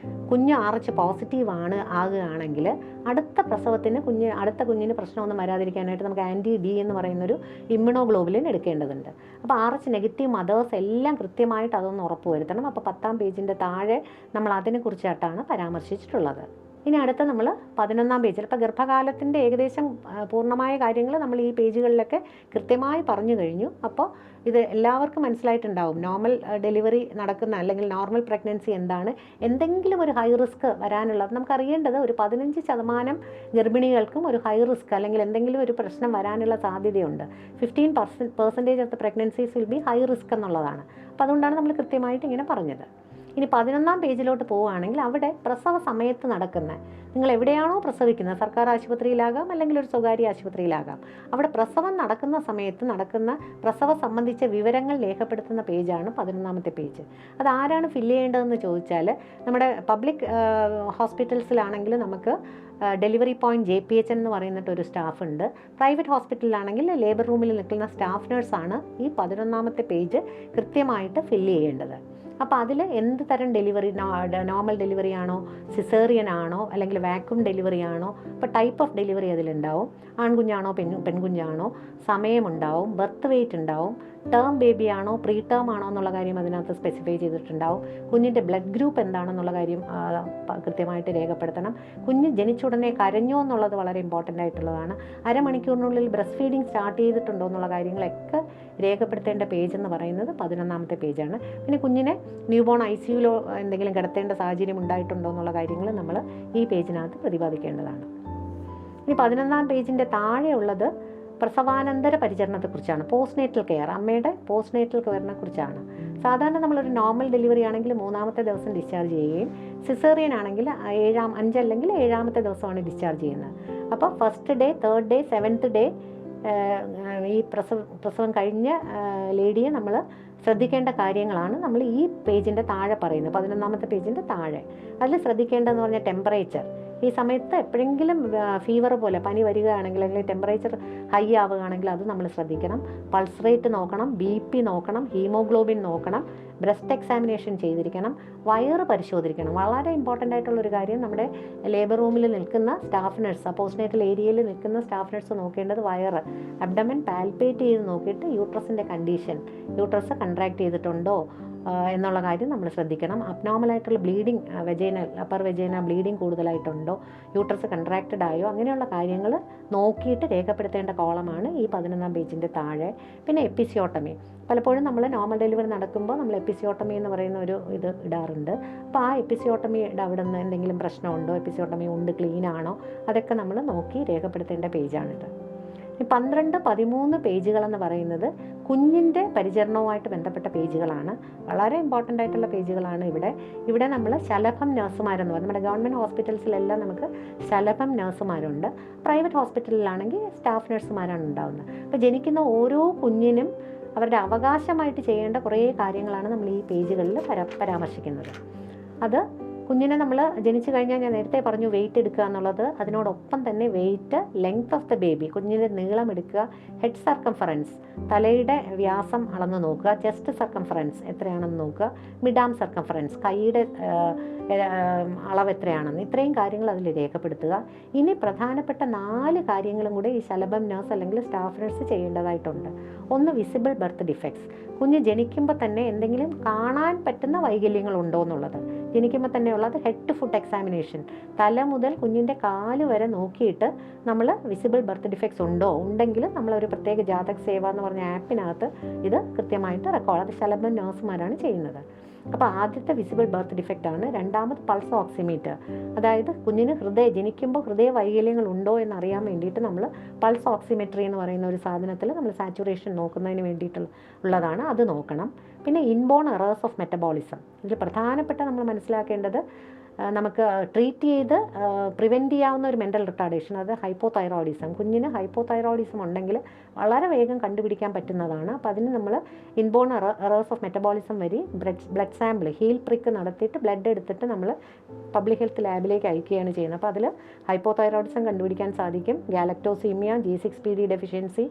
കുഞ്ഞ് RH പോസിറ്റീവാണ് ആകുകയാണെങ്കിൽ അടുത്ത പ്രസവത്തിന് അടുത്ത കുഞ്ഞിന് പ്രശ്നമൊന്നും വരാതിരിക്കാനായിട്ട് നമുക്ക് ANTI-D എന്ന് പറയുന്നൊരു ഇമ്മ്യൂണോഗ്ലോബുലിൻ എടുക്കേണ്ടതുണ്ട്. അപ്പോൾ RH നെഗറ്റീവ് മദേഴ്സ് എല്ലാം കൃത്യമായിട്ട് അതൊന്ന് ഉറപ്പുവരുത്തണം. അപ്പോൾ 10ാം പേജിൻ്റെ താഴെ നമ്മൾ അതിനെക്കുറിച്ചായിട്ടാണ് പരാമർശിച്ചിട്ടുള്ളത്. ഇനി അടുത്ത നമ്മൾ 11ാം പേജിൽ, ഇപ്പോൾ ഗർഭകാലത്തിൻ്റെ ഏകദേശം പൂർണ്ണമായ കാര്യങ്ങൾ നമ്മൾ ഈ പേജുകളിലൊക്കെ കൃത്യമായി പറഞ്ഞു കഴിഞ്ഞു. അപ്പോൾ ഇത് എല്ലാവർക്കും മനസ്സിലായിട്ടുണ്ടാവും. നോർമൽ ഡെലിവറി നടക്കുന്ന അല്ലെങ്കിൽ നോർമൽ പ്രഗ്നൻസി എന്താണ്, എന്തെങ്കിലും ഒരു ഹൈ റിസ്ക് വരാനുള്ളത് നമുക്കറിയേണ്ടത് ഒരു 15% ഗർഭിണികൾക്കും ഒരു ഹൈ റിസ്ക് അല്ലെങ്കിൽ എന്തെങ്കിലും ഒരു പ്രശ്നം വരാനുള്ള സാധ്യതയുണ്ട്. 15% of the pregnancies will be high risk എന്നുള്ളതാണ്. അപ്പോൾ അതുകൊണ്ടാണ് നമ്മൾ കൃത്യമായിട്ട് ഇങ്ങനെ പറഞ്ഞത്. ഇനി 11ാം പേജിലോട്ട് പോവുകയാണെങ്കിൽ അവിടെ പ്രസവ സമയത്ത് നടക്കുന്ന, നിങ്ങൾ എവിടെയാണോ പ്രസവിക്കുന്നത്, സർക്കാർ ആശുപത്രിയിലാകാം അല്ലെങ്കിൽ ഒരു സ്വകാര്യ ആശുപത്രിയിലാകാം, അവിടെ പ്രസവം നടക്കുന്ന സമയത്ത് നടക്കുന്ന പ്രസവ സംബന്ധിച്ച വിവരങ്ങൾ രേഖപ്പെടുത്തുന്ന പേജാണ് 11ാമത്തെ പേജ്. അത് ആരാണ് ഫില്ല് ചെയ്യേണ്ടതെന്ന് ചോദിച്ചാൽ നമ്മുടെ പബ്ലിക് ഹോസ്പിറ്റൽസിലാണെങ്കിൽ നമുക്ക് ഡെലിവറി പോയിൻറ്റ് JPH എന്ന് പറയുന്നിട്ട് ഒരു സ്റ്റാഫ് ഉണ്ട്. പ്രൈവറ്റ് ഹോസ്പിറ്റലിലാണെങ്കിൽ ലേബർ റൂമിൽ നിൽക്കുന്ന സ്റ്റാഫ് നഴ്സാണ് ഈ 11ാമത്തെ പേജ് കൃത്യമായിട്ട് ഫില്ല് ചെയ്യേണ്ടത്. അപ്പോൾ അതിൽ എന്ത് തരം ഡെലിവറി, നോർമൽ ഡെലിവറി ആണോ, സിസേറിയൻ ആണോ അല്ലെങ്കിൽ വാക്യൂം ഡെലിവറി ആണോ, ഇപ്പോൾ ടൈപ്പ് ഓഫ് ഡെലിവറി അതിലുണ്ടാവും, ആൺകുഞ്ഞാണോ പെൺകുഞ്ഞാണോ, സമയമുണ്ടാവും, ബർത്ത് വെയിറ്റ് ഉണ്ടാവും, ടേം ബേബി ആണോ പ്രീ ടേം ആണോ എന്നുള്ള കാര്യം അതിനകത്ത് സ്പെസിഫൈ ചെയ്തിട്ടുണ്ടാവും. കുഞ്ഞിൻ്റെ ബ്ലഡ് ഗ്രൂപ്പ് എന്താണെന്നുള്ള കാര്യം കൃത്യമായിട്ട് രേഖപ്പെടുത്തണം. കുഞ്ഞ് ജനിച്ചുടനെ കരഞ്ഞോ എന്നുള്ളത് വളരെ ഇമ്പോർട്ടൻ്റ് ആയിട്ടുള്ളതാണ്. അരമണിക്കൂറിനുള്ളിൽ ബ്രസ്റ്റ് ഫീഡിങ് സ്റ്റാർട്ട് ചെയ്തിട്ടുണ്ടോ എന്നുള്ള കാര്യങ്ങളൊക്കെ രേഖപ്പെടുത്തേണ്ട പേജ് എന്ന് പറയുന്നത് 11ാമത്തെ പേജാണ്. പിന്നെ കുഞ്ഞിനെ ന്യൂബോൺ ICUയിലോ എന്തെങ്കിലും കിടത്തേണ്ട സാഹചര്യം ഉണ്ടായിട്ടുണ്ടോ എന്നുള്ള കാര്യങ്ങൾ നമ്മൾ ഈ പേജിനകത്ത് പ്രതിപാദിക്കേണ്ടതാണ്. ഇനി 11ാം പേജിൻ്റെ താഴെയുള്ളത് പ്രസവാനന്തര പരിചരണത്തെക്കുറിച്ചാണ്. പോസ്റ്റ്നേറ്റൽ കെയർ, അമ്മയുടെ പോസ്റ്റ്നേറ്റൽ കെയറിനെ കുറിച്ചാണ്. സാധാരണ നമ്മളൊരു നോർമൽ ഡെലിവറി ആണെങ്കിൽ 3ാമത്തെ ദിവസം ഡിസ്ചാർജ് ചെയ്യുകയും സിസേറിയൻ ആണെങ്കിൽ 5 അല്ലെങ്കിൽ 7ാമത്തെ ദിവസമാണ് ഡിസ്ചാർജ് ചെയ്യുന്നത്. അപ്പോൾ 1st day, 3rd day, 7th day ഈ പ്രസവം കഴിഞ്ഞ ലേഡിയെ നമ്മൾ ശ്രദ്ധിക്കേണ്ട കാര്യങ്ങളാണ് നമ്മൾ ഈ പേജിൻ്റെ താഴെ പറയുന്നത്. 11ാമത്തെ പേജിൻ്റെ താഴെ അതിൽ ശ്രദ്ധിക്കേണ്ടതെന്ന് പറഞ്ഞാൽ ടെമ്പറേച്ചർ. ഈ സമയത്ത് എപ്പോഴെങ്കിലും ഫീവർ പോലെ പനി വരികയാണെങ്കിൽ അല്ലെങ്കിൽ ടെമ്പറേച്ചർ ഹൈ ആവുകയാണെങ്കിൽ അത് നമ്മൾ ശ്രദ്ധിക്കണം. പൾസ് റേറ്റ് നോക്കണം, BP നോക്കണം, ഹീമോഗ്ലോബിൻ നോക്കണം, ബ്രസ്റ്റ് എക്സാമിനേഷൻ ചെയ്തിരിക്കണം, വയറ് പരിശോധിക്കണം. വളരെ ഇമ്പോർട്ടൻ്റ് ആയിട്ടുള്ളൊരു കാര്യം, നമ്മുടെ ലേബർ റൂമിൽ നിൽക്കുന്ന സ്റ്റാഫ് നഴ്സ്, പോസ്റ്റ്നേറ്റൽ ഏരിയയിൽ നിൽക്കുന്ന സ്റ്റാഫ് നഴ്സ് നോക്കേണ്ടത് വയറ്, അബ്ഡമൻ പാൽപ്പേറ്റ് ചെയ്ത് നോക്കിയിട്ട് യൂട്രസിൻ്റെ കണ്ടീഷൻ, യൂട്രസ് കൺട്രാക്ട് ചെയ്തിട്ടുണ്ടോ എന്നുള്ള കാര്യം നമ്മൾ ശ്രദ്ധിക്കണം. അബ്നോർമലായിട്ടുള്ള ബ്ലീഡിങ്, അപ്പർ വെജൈന ബ്ലീഡിങ് കൂടുതലായിട്ടുണ്ടോ, യൂട്രസ് കൺട്രാക്റ്റഡ് ആയോ, അങ്ങനെയുള്ള കാര്യങ്ങൾ നോക്കിയിട്ട് രേഖപ്പെടുത്തേണ്ട കോളമാണ് ഈ 11ാം പേജിൻ്റെ താഴെ. പിന്നെ എപ്പിസിയോട്ടമി, പലപ്പോഴും നമ്മൾ നോർമൽ ഡെലിവറി നടക്കുമ്പോൾ നമ്മൾ എപ്പിസിയോട്ടമി എന്ന് പറയുന്ന ഒരു ഇത് ഇടാറുണ്ട്. അപ്പോൾ ആ എപ്പിസിയോട്ടമിയുടെ അവിടെ നിന്ന് എന്തെങ്കിലും പ്രശ്നമുണ്ടോ, എപ്പിസിയോട്ടമി ഉണ്ട്, ക്ലീൻ ആണോ, അതൊക്കെ നമ്മൾ നോക്കി രേഖപ്പെടുത്തേണ്ട പേജാണിത്. 12, 13 പേജുകളെന്ന് പറയുന്നത് കുഞ്ഞിൻ്റെ പരിചരണവുമായിട്ട് ബന്ധപ്പെട്ട പേജുകളാണ്. വളരെ ഇമ്പോർട്ടൻ്റ് ആയിട്ടുള്ള പേജുകളാണ് ഇവിടെ നമ്മൾ ശലഭം നഴ്സുമാരെന്ന് പറയും. നമ്മുടെ ഗവൺമെൻറ് ഹോസ്പിറ്റൽസിലെല്ലാം നമുക്ക് ശലഭം നഴ്സുമാരുണ്ട്. പ്രൈവറ്റ് ഹോസ്പിറ്റലിലാണെങ്കിൽ സ്റ്റാഫ് നഴ്സുമാരാണ് ഉണ്ടാകുന്നത്. അപ്പോൾ ജനിക്കുന്ന ഓരോ കുഞ്ഞിനും അവരുടെ അവകാശമായിട്ട് ചെയ്യേണ്ട കുറേ കാര്യങ്ങളാണ് നമ്മൾ ഈ പേജുകളിൽ പരാമർശിക്കുന്നത്. അത് കുഞ്ഞിനെ നമ്മൾ ജനിച്ചു കഴിഞ്ഞാൽ ഞാൻ നേരത്തെ പറഞ്ഞു വെയിറ്റ് എടുക്കുക എന്നുള്ളത്, അതിനോടൊപ്പം തന്നെ weight, length of the baby, കുഞ്ഞിൻ്റെ നീളം എടുക്കുക, ഹെഡ് സർക്കംഫറൻസ്, തലയുടെ വ്യാസം അളന്ന് നോക്കുക, ചെസ്റ്റ് സർക്കംഫറൻസ് എത്രയാണെന്ന് നോക്കുക, മിഡ് ആം സർക്കംഫറൻസ്, കൈയുടെ അളവ് എത്രയാണെന്ന്, ഇത്രയും കാര്യങ്ങൾ അതിൽ രേഖപ്പെടുത്തുക. ഇനി പ്രധാനപ്പെട്ട 4 കാര്യങ്ങളും കൂടെ ഈ ശലഭം നഴ്സ് അല്ലെങ്കിൽ സ്റ്റാഫ് നഴ്സ് ചെയ്യേണ്ടതായിട്ടുണ്ട്. ഒന്ന്, വിസിബിൾ ബർത്ത് ഡിഫക്ട്സ്, കുഞ്ഞ് ജനിക്കുമ്പോൾ തന്നെ എന്തെങ്കിലും കാണാൻ പറ്റുന്ന വൈകല്യങ്ങളുണ്ടോ എന്നുള്ളത്. ജനിക്കുമ്പോൾ തന്നെ ഉള്ളത് ഹെഡ് ടു ഫുട്ട് എക്സാമിനേഷൻ, തല മുതൽ കുഞ്ഞിൻ്റെ കാല് വരെ നോക്കിയിട്ട് നമ്മൾ വിസിബിൾ ബർത്ത് ഡിഫക്ട്സ് ഉണ്ടോ, ഉണ്ടെങ്കിൽ നമ്മളൊരു പ്രത്യേക ജാതക് സേവ എന്ന് പറഞ്ഞ ആപ്പിനകത്ത് ഇത് കൃത്യമായിട്ട് റെക്കോർഡ്, അത് ശലഭം നഴ്സുമാരാണ് ചെയ്യുന്നത്. അപ്പോൾ ആദ്യത്തെ വിസിബിൾ ബർത്ത് ഡിഫക്റ്റ് ആണ്. രണ്ടാമത് പൾസ് ഓക്സിമീറ്റർ, അതായത് കുഞ്ഞിന് ജനിക്കുമ്പോൾ ഹൃദയ വൈകല്യങ്ങൾ ഉണ്ടോ എന്നറിയാൻ വേണ്ടിയിട്ട് നമ്മൾ പൾസ് ഓക്സിമെട്രി എന്ന് പറയുന്ന ഒരു സാധനത്തിൽ നമ്മൾ സാച്ചുറേഷൻ നോക്കുന്നതിന് വേണ്ടിയിട്ടുള്ളതാണ്, അത് നോക്കണം. പിന്നെ ഇൻബോൺ എറേഴ്സ് ഓഫ് മെറ്റബോളിസം, ഇതിൽ പ്രധാനപ്പെട്ട നമ്മൾ മനസ്സിലാക്കേണ്ടത് നമുക്ക് ട്രീറ്റ് ചെയ്ത് പ്രിവെൻറ്റ് ചെയ്യാവുന്ന ഒരു മെൻ്റൽ റിട്ടാർഡേഷൻ, അത് ഹൈപ്പോതൈറോയിഡിസം. കുഞ്ഞിന് ഹൈപ്പോതൈറോയിഡിസം ഉണ്ടെങ്കിൽ വളരെ വേഗം കണ്ടുപിടിക്കാൻ പറ്റുന്നതാണ്. അപ്പോൾ അതിന് നമ്മൾ ഇൻബോൺ എറേഴ്സ് ഓഫ് മെറ്റബോളിസം വഴി ബ്ലഡ് സാമ്പിൾ, ഹീൽ പ്രിക്ക് നടത്തിയിട്ട് ബ്ലഡ് എടുത്തിട്ട് നമ്മൾ പബ്ലിക് ഹെൽത്ത് ലാബിലേക്ക് അയക്കുകയാണ് ചെയ്യുന്നത്. അപ്പോൾ അതിൽ ഹൈപ്പോതൈറോയിഡിസം കണ്ടുപിടിക്കാൻ സാധിക്കും. ഗാലക്ടോസീമിയ, G6PD ഡെഫിഷ്യൻസി,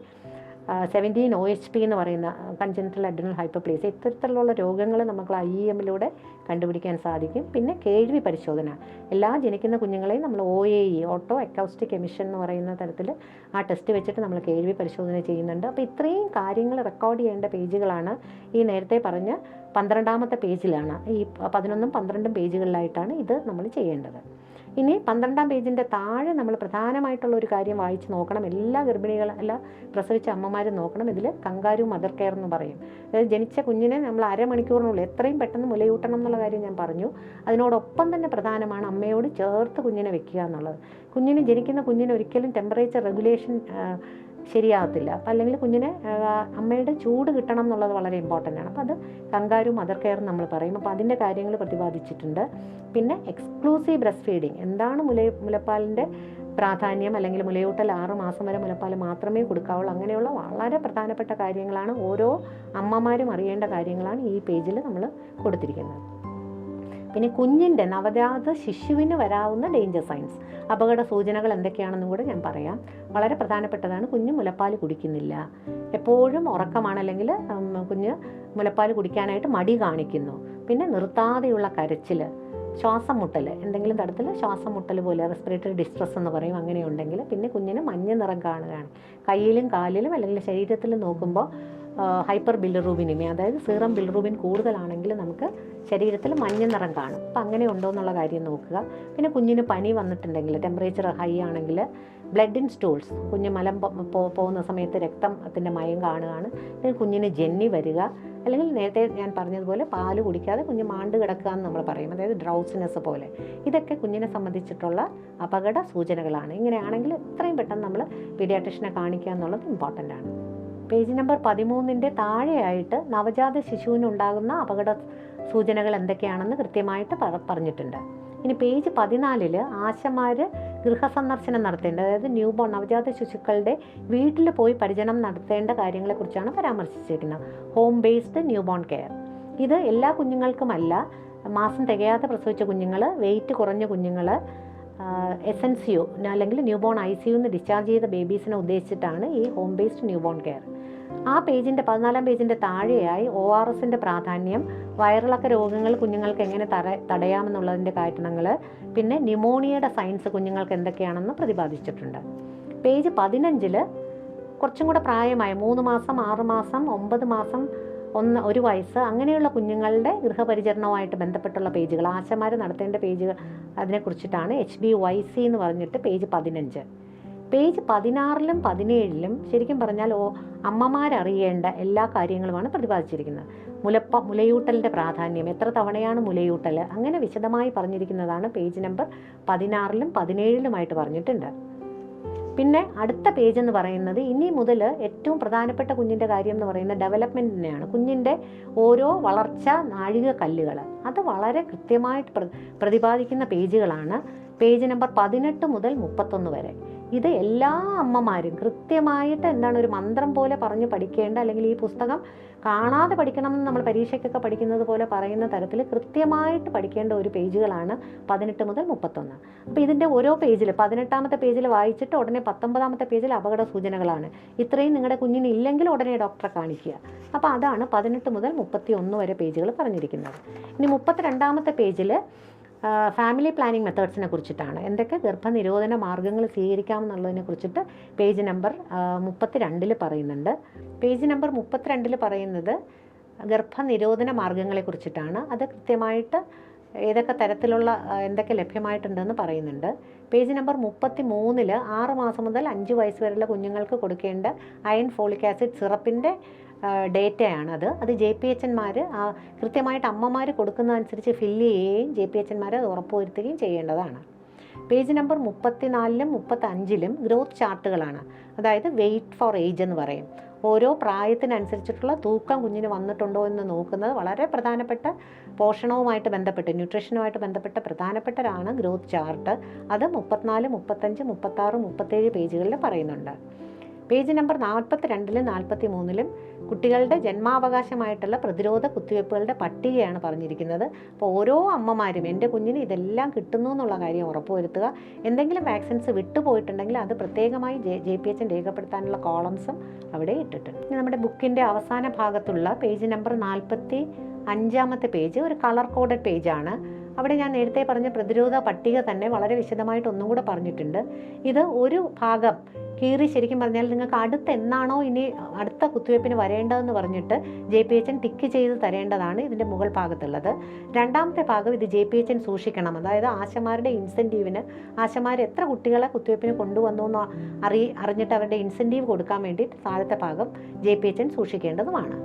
17 OHP എന്ന് പറയുന്ന കൺജനിറ്റൽ അഡ്രിനൽ ഹൈപ്പർപ്ലേസിയ, ഇത്തരത്തിലുള്ള രോഗങ്ങൾ നമുക്ക് IEM-ലൂടെ കണ്ടുപിടിക്കാൻ സാധിക്കും. പിന്നെ കേൾവി പരിശോധന, എല്ലാ ജനിക്കുന്ന കുഞ്ഞുങ്ങളെയും നമ്മൾ OAE, ഓട്ടോ അക്കൗസ്റ്റിക് എമിഷൻ എന്ന് പറയുന്ന തരത്തിൽ ആ ടെസ്റ്റ് വെച്ചിട്ട് നമ്മൾ കേൾവി പരിശോധന ചെയ്യുന്നുണ്ട്. അപ്പോൾ ഇത്രയും കാര്യങ്ങൾ റെക്കോർഡ് ചെയ്യേണ്ട പേജുകളാണ് ഈ നേരത്തെ പറഞ്ഞ 12ാമത്തെ പേജിലാണ്. ഈ 11ഉം 12ഉം പേജുകളിലായിട്ടാണ് ഇത് നമ്മൾ ചെയ്യേണ്ടത്. ഇനി 12ാം പേജിൻ്റെ താഴെ നമ്മൾ പ്രധാനമായിട്ടുള്ള ഒരു കാര്യം വായിച്ച് നോക്കണം. എല്ലാ പ്രസവിച്ച അമ്മമാരും നോക്കണം. ഇതിൽ കങ്കാരു മദർ കെയർ എന്ന് പറയും. അതായത് ജനിച്ച കുഞ്ഞിനെ നമ്മൾ അരമണിക്കൂറിനുള്ളിൽ എത്രയും പെട്ടെന്ന് മുലയൂട്ടണം എന്നുള്ള കാര്യം ഞാൻ പറഞ്ഞു. അതിനോടൊപ്പം തന്നെ പ്രധാനമാണ് അമ്മയോട് ചേർത്ത് കുഞ്ഞിനെ വെക്കുക എന്നുള്ളത്. ജനിക്കുന്ന കുഞ്ഞിന് ഒരിക്കലും ടെമ്പറേച്ചർ റെഗുലേഷൻ ശരിയാകത്തില്ല. അപ്പം അല്ലെങ്കിൽ കുഞ്ഞിനെ അമ്മയുടെ ചൂട് കിട്ടണം എന്നുള്ളത് വളരെ ഇമ്പോർട്ടൻ്റ് ആണ്. അപ്പോൾ അത് കങ്കാരു മദർ കെയർ നമ്മൾ പറയും. അപ്പോൾ അതിൻ്റെ കാര്യങ്ങൾ പ്രതിപാദിച്ചിട്ടുണ്ട്. പിന്നെ എക്സ്ക്ലൂസീവ് ബ്രസ്റ്റ് ഫീഡിങ്, എന്താണ് മുലപ്പാലിൻ്റെ പ്രാധാന്യം, അല്ലെങ്കിൽ മുലയൂട്ടൽ 6 മാസം വരെ മുലപ്പാൽ മാത്രമേ കൊടുക്കാവുള്ളൂ, അങ്ങനെയുള്ള വളരെ പ്രധാനപ്പെട്ട കാര്യങ്ങളാണ്, ഓരോ അമ്മമാരും അറിയേണ്ട കാര്യങ്ങളാണ് ഈ പേജിൽ നമ്മൾ കൊടുത്തിരിക്കുന്നത്. പിന്നെ കുഞ്ഞിൻ്റെ നവജാത ശിശുവിന് വരാവുന്ന ഡേഞ്ചർ സൈൻസ്, അപകട സൂചനകൾ എന്തൊക്കെയാണെന്നും കൂടെ ഞാൻ പറയാം. വളരെ പ്രധാനപ്പെട്ടതാണ്. കുഞ്ഞ് മുലപ്പാൽ കുടിക്കുന്നില്ല, എപ്പോഴും ഉറക്കമാണ്, അല്ലെങ്കിൽ കുഞ്ഞ് മുലപ്പാൽ കുടിക്കാനായിട്ട് മടി കാണിക്കുന്നു, പിന്നെ നിർത്താതെയുള്ള കരച്ചിൽ, ശ്വാസം മുട്ടൽ, എന്തെങ്കിലും തരത്തിൽ ശ്വാസം മുട്ടൽ പോലെ റെസ്പിറേറ്ററി ഡിസ്ട്രസ് എന്ന് പറയും, അങ്ങനെയുണ്ടെങ്കിൽ, പിന്നെ കുഞ്ഞിന് മഞ്ഞ നിറം കാണുകയാണ്, കയ്യിലും കാലിലും അല്ലെങ്കിൽ ശരീരത്തിലും നോക്കുമ്പോൾ ഹൈപ്പർ ബിലിറൂബിനിമിയ, അതായത് സീറം ബിലിറൂബിൻ കൂടുതലാണെങ്കിൽ നമുക്ക് ശരീരത്തിൽ മഞ്ഞ നിറം കാണും. അപ്പോൾ അങ്ങനെ ഉണ്ടോ എന്നുള്ള കാര്യം നോക്കുക. പിന്നെ കുഞ്ഞിന് പനി വന്നിട്ടുണ്ടെങ്കിൽ, ടെമ്പറേച്ചർ ഹൈ ആണെങ്കിൽ, ബ്ലഡ് ഇൻ സ്റ്റൂൾസ്, കുഞ്ഞ് മലം പോകുന്ന സമയത്ത് രക്തത്തിൻ്റെ മയം കാണുകയാണ്, പിന്നെ കുഞ്ഞിന് ജന്നി വരിക, അല്ലെങ്കിൽ നേരത്തെ ഞാൻ പറഞ്ഞതുപോലെ പാല് കുടിക്കാതെ കുഞ്ഞ് മാണ്ട് കിടക്കുക എന്ന് നമ്മൾ പറയും, അതായത് ഡ്രൗസിനെസ് പോലെ. ഇതൊക്കെ കുഞ്ഞിനെ സംബന്ധിച്ചിട്ടുള്ള അപകട സൂചനകളാണ്. ഇങ്ങനെയാണെങ്കിൽ എത്രയും പെട്ടെന്ന് നമ്മൾ പീഡിയാട്രിഷനെ കാണിക്കുക എന്നുള്ളത് ഇമ്പോർട്ടൻ്റ് ആണ്. പേജ് നമ്പർ 13ൻ്റെ താഴെയായിട്ട് നവജാത ശിശുവിനുണ്ടാകുന്ന അപകട സൂചനകൾ എന്തൊക്കെയാണെന്ന് കൃത്യമായിട്ട് പറഞ്ഞിട്ടുണ്ട്. ഇനി പേജ് 14 ആശമാർ ഗൃഹസന്ദർശനം നടത്തേണ്ടത്, അതായത് ന്യൂബോൺ നവജാത ശിശുക്കളുടെ വീട്ടിൽ പോയി പരിചരണം നടത്തേണ്ട കാര്യങ്ങളെക്കുറിച്ചാണ് പരാമർശിച്ചിരിക്കുന്നത്. ഹോം ബേസ്ഡ് ന്യൂബോൺ കെയർ, ഇത് എല്ലാ കുഞ്ഞുങ്ങൾക്കുമല്ല, മാസം തികയാതെ പ്രസവിച്ച കുഞ്ഞുങ്ങൾ, വെയിറ്റ് കുറഞ്ഞ കുഞ്ഞുങ്ങൾ, SNCU അല്ലെങ്കിൽ ന്യൂബോൺ ICU എന്ന് ഡിസ്ചാർജ് ചെയ്ത ബേബീസിനെ ഉദ്ദേശിച്ചിട്ടാണ് ഈ ഹോം ബേസ്ഡ് ന്യൂബോൺ കെയർ. ആ പേജിൻ്റെ 14ാം പേജിൻ്റെ താഴെയായി ORSൻ്റെ പ്രാധാന്യം, വയറിളക്ക രോഗങ്ങൾ കുഞ്ഞുങ്ങൾക്ക് എങ്ങനെ തടയാമെന്നുള്ളതിൻ്റെ കാരണങ്ങൾ, പിന്നെ ന്യൂമോണിയയുടെ സയൻസ് കുഞ്ഞുങ്ങൾക്ക് എന്തൊക്കെയാണെന്ന് പ്രതിപാദിച്ചിട്ടുണ്ട്. പേജ് 15 കുറച്ചും കൂടെ പ്രായമായ 3 മാസം, 6 മാസം, 9 മാസം, 1 വയസ്സ് അങ്ങനെയുള്ള കുഞ്ഞുങ്ങളുടെ ഗൃഹപരിചരണവുമായിട്ട് ബന്ധപ്പെട്ടുള്ള പേജുകൾ, ആശമാർ നടത്തേണ്ട പേജുകൾ, അതിനെക്കുറിച്ചിട്ടാണ് HBYC എന്ന് പറഞ്ഞിട്ട് പേജ് 15. പേജ് 16ലും 17ലും ശരിക്കും പറഞ്ഞാൽ അമ്മമാരറിയേണ്ട എല്ലാ കാര്യങ്ങളുമാണ് പ്രതിപാദിച്ചിരിക്കുന്നത്. മുലയൂട്ടലിൻ്റെ പ്രാധാന്യം, എത്ര തവണയാണ് മുലയൂട്ടൽ, അങ്ങനെ വിശദമായി പറഞ്ഞിരിക്കുന്നതാണ് പേജ് നമ്പർ 16ലും 17ലുമായിട്ട് പറഞ്ഞിട്ടുണ്ട്. പിന്നെ അടുത്ത പേജ് എന്ന് പറയുന്നത് ഇനി മുതൽ ഏറ്റവും പ്രധാനപ്പെട്ട കുഞ്ഞിൻ്റെ കാര്യം എന്ന് പറയുന്നത് ഡെവലപ്മെൻറ്റ് തന്നെയാണ്. കുഞ്ഞിൻ്റെ ഓരോ വളർച്ച നാഴിക കല്ലുകൾ അത് വളരെ കൃത്യമായിട്ട് പ്രതിപാദിക്കുന്ന പേജുകളാണ് പേജ് നമ്പർ 18 മുതൽ 31 വരെ. ഇത് എല്ലാ അമ്മമാരും കൃത്യമായിട്ട് എന്താണ് ഒരു മന്ത്രം പോലെ പറഞ്ഞ് പഠിക്കേണ്ട, അല്ലെങ്കിൽ ഈ പുസ്തകം കാണാതെ പഠിക്കണം എന്ന് നമ്മൾ പരീക്ഷയ്ക്കൊക്കെ പഠിക്കുന്നത് പോലെ പറയുന്ന തരത്തിൽ കൃത്യമായിട്ട് പഠിക്കേണ്ട ഒരു പേജുകളാണ് 18 മുതൽ 31. അപ്പോൾ ഇതിൻ്റെ ഓരോ പേജിൽ 18ാമത്തെ പേജിൽ വായിച്ചിട്ട് ഉടനെ 19ാമത്തെ പേജിൽ അപകട സൂചനകളാണ്. ഇത്രയും നിങ്ങളുടെ കുഞ്ഞിന് ഇല്ലെങ്കിൽ ഉടനെ ഡോക്ടറെ കാണിക്കുക. അപ്പോൾ അതാണ് 18 മുതൽ 31 വരെ പേജുകൾ പറഞ്ഞിരിക്കുന്നത്. ഇനി 32ാമത്തെ പേജിൽ ഫാമിലി പ്ലാനിങ് മെത്തേഡ്സിനെ കുറിച്ചിട്ടാണ്. എന്തൊക്കെ ഗർഭനിരോധന മാർഗ്ഗങ്ങൾ സ്വീകരിക്കാമെന്നുള്ളതിനെ കുറിച്ചിട്ട് പേജ് നമ്പർ 32 പറയുന്നുണ്ട്. പേജ് നമ്പർ 32 പറയുന്നത് ഗർഭനിരോധന മാർഗ്ഗങ്ങളെ കുറിച്ചിട്ടാണ്. അത് കൃത്യമായിട്ട് ഏതൊക്കെ തരത്തിലുള്ള എന്തൊക്കെ ലഭ്യമായിട്ടുണ്ടെന്ന് പറയുന്നുണ്ട്. പേജ് നമ്പർ 33 6 മാസം മുതൽ 5 വയസ്സ് വരെയുള്ള കുഞ്ഞുങ്ങൾക്ക് കൊടുക്കേണ്ട അയൺ ഫോളിക് ആസിഡ് സിറപ്പിൻ്റെ ഡേറ്റയാണ്. അത് JPHന്മാർ കൃത്യമായിട്ട് അമ്മമാർ കൊടുക്കുന്നതനുസരിച്ച് ഫില്ല് ചെയ്യുകയും JPHന്മാർ അത് ഉറപ്പുവരുത്തുകയും ചെയ്യേണ്ടതാണ്. പേജ് നമ്പർ 34ലും 35ലും ഗ്രോത്ത് ചാർട്ടുകളാണ്. അതായത് വെയിറ്റ് ഫോർ ഏജ് എന്ന് പറയും. ഓരോ പ്രായത്തിനനുസരിച്ചിട്ടുള്ള തൂക്കം കുഞ്ഞിന് വന്നിട്ടുണ്ടോ എന്ന് നോക്കുന്നത് വളരെ പ്രധാനപ്പെട്ട പോഷണവുമായിട്ട് ബന്ധപ്പെട്ട് ന്യൂട്രീഷനുമായിട്ട് ബന്ധപ്പെട്ട പ്രധാനപ്പെട്ടതാണ് ഗ്രോത്ത് ചാർട്ട്. അത് 34, 35, 36, 37 പേജുകളിൽ പറയുന്നുണ്ട്. പേജ് നമ്പർ 42ലും 43ലും കുട്ടികളുടെ ജന്മാവകാശമായിട്ടുള്ള പ്രതിരോധ കുത്തിവയ്പ്പുകളുടെ പട്ടികയാണ് പറഞ്ഞിരിക്കുന്നത്. അപ്പോൾ ഓരോ അമ്മമാരും എൻ്റെ കുഞ്ഞിന് ഇതെല്ലാം കിട്ടുന്നു എന്നുള്ള കാര്യം ഉറപ്പുവരുത്തുക. എന്തെങ്കിലും വാക്സിൻസ് വിട്ടുപോയിട്ടുണ്ടെങ്കിൽ അത് പ്രത്യേകമായി JPHN രേഖപ്പെടുത്താനുള്ള കോളംസും അവിടെ ഇട്ടിട്ടുണ്ട്. ഇനി നമ്മുടെ ബുക്കിൻ്റെ അവസാന ഭാഗത്തുള്ള പേജ് നമ്പർ 45ാമത്തെ പേജ് ഒരു കളർ കോഡഡ് പേജാണ്. അവിടെ ഞാൻ നേരത്തെ പറഞ്ഞ പ്രതിരോധ പട്ടിക തന്നെ വളരെ വിശദമായിട്ട് ഒന്നും കൂടെ പറഞ്ഞിട്ടുണ്ട്. ഇത് ഒരു ഭാഗം കീറി ശരിക്കും പറഞ്ഞാൽ നിങ്ങൾക്ക് എന്നാണോ ഇനി അടുത്ത കുത്തിവയ്പ്പിന് വരേണ്ടതെന്ന് പറഞ്ഞിട്ട് JPHN ടിക്ക് ചെയ്ത് തരേണ്ടതാണ് ഇതിൻ്റെ മുകൾ ഭാഗത്തുള്ളത്. രണ്ടാമത്തെ ഭാഗം ഇത് JPHN സൂക്ഷിക്കണം. അതായത് ആശമാരുടെ ഇൻസെൻറ്റീവിന് ആശമാർ എത്ര കുട്ടികളെ കുത്തിവയ്പ്പിന് കൊണ്ടുവന്നു എന്ന് അറിഞ്ഞിട്ട് അവരുടെ ഇൻസെൻറ്റീവ് കൊടുക്കാൻ വേണ്ടി താഴത്തെ ഭാഗം JPHN സൂക്ഷിക്കേണ്ടതുമാണ്.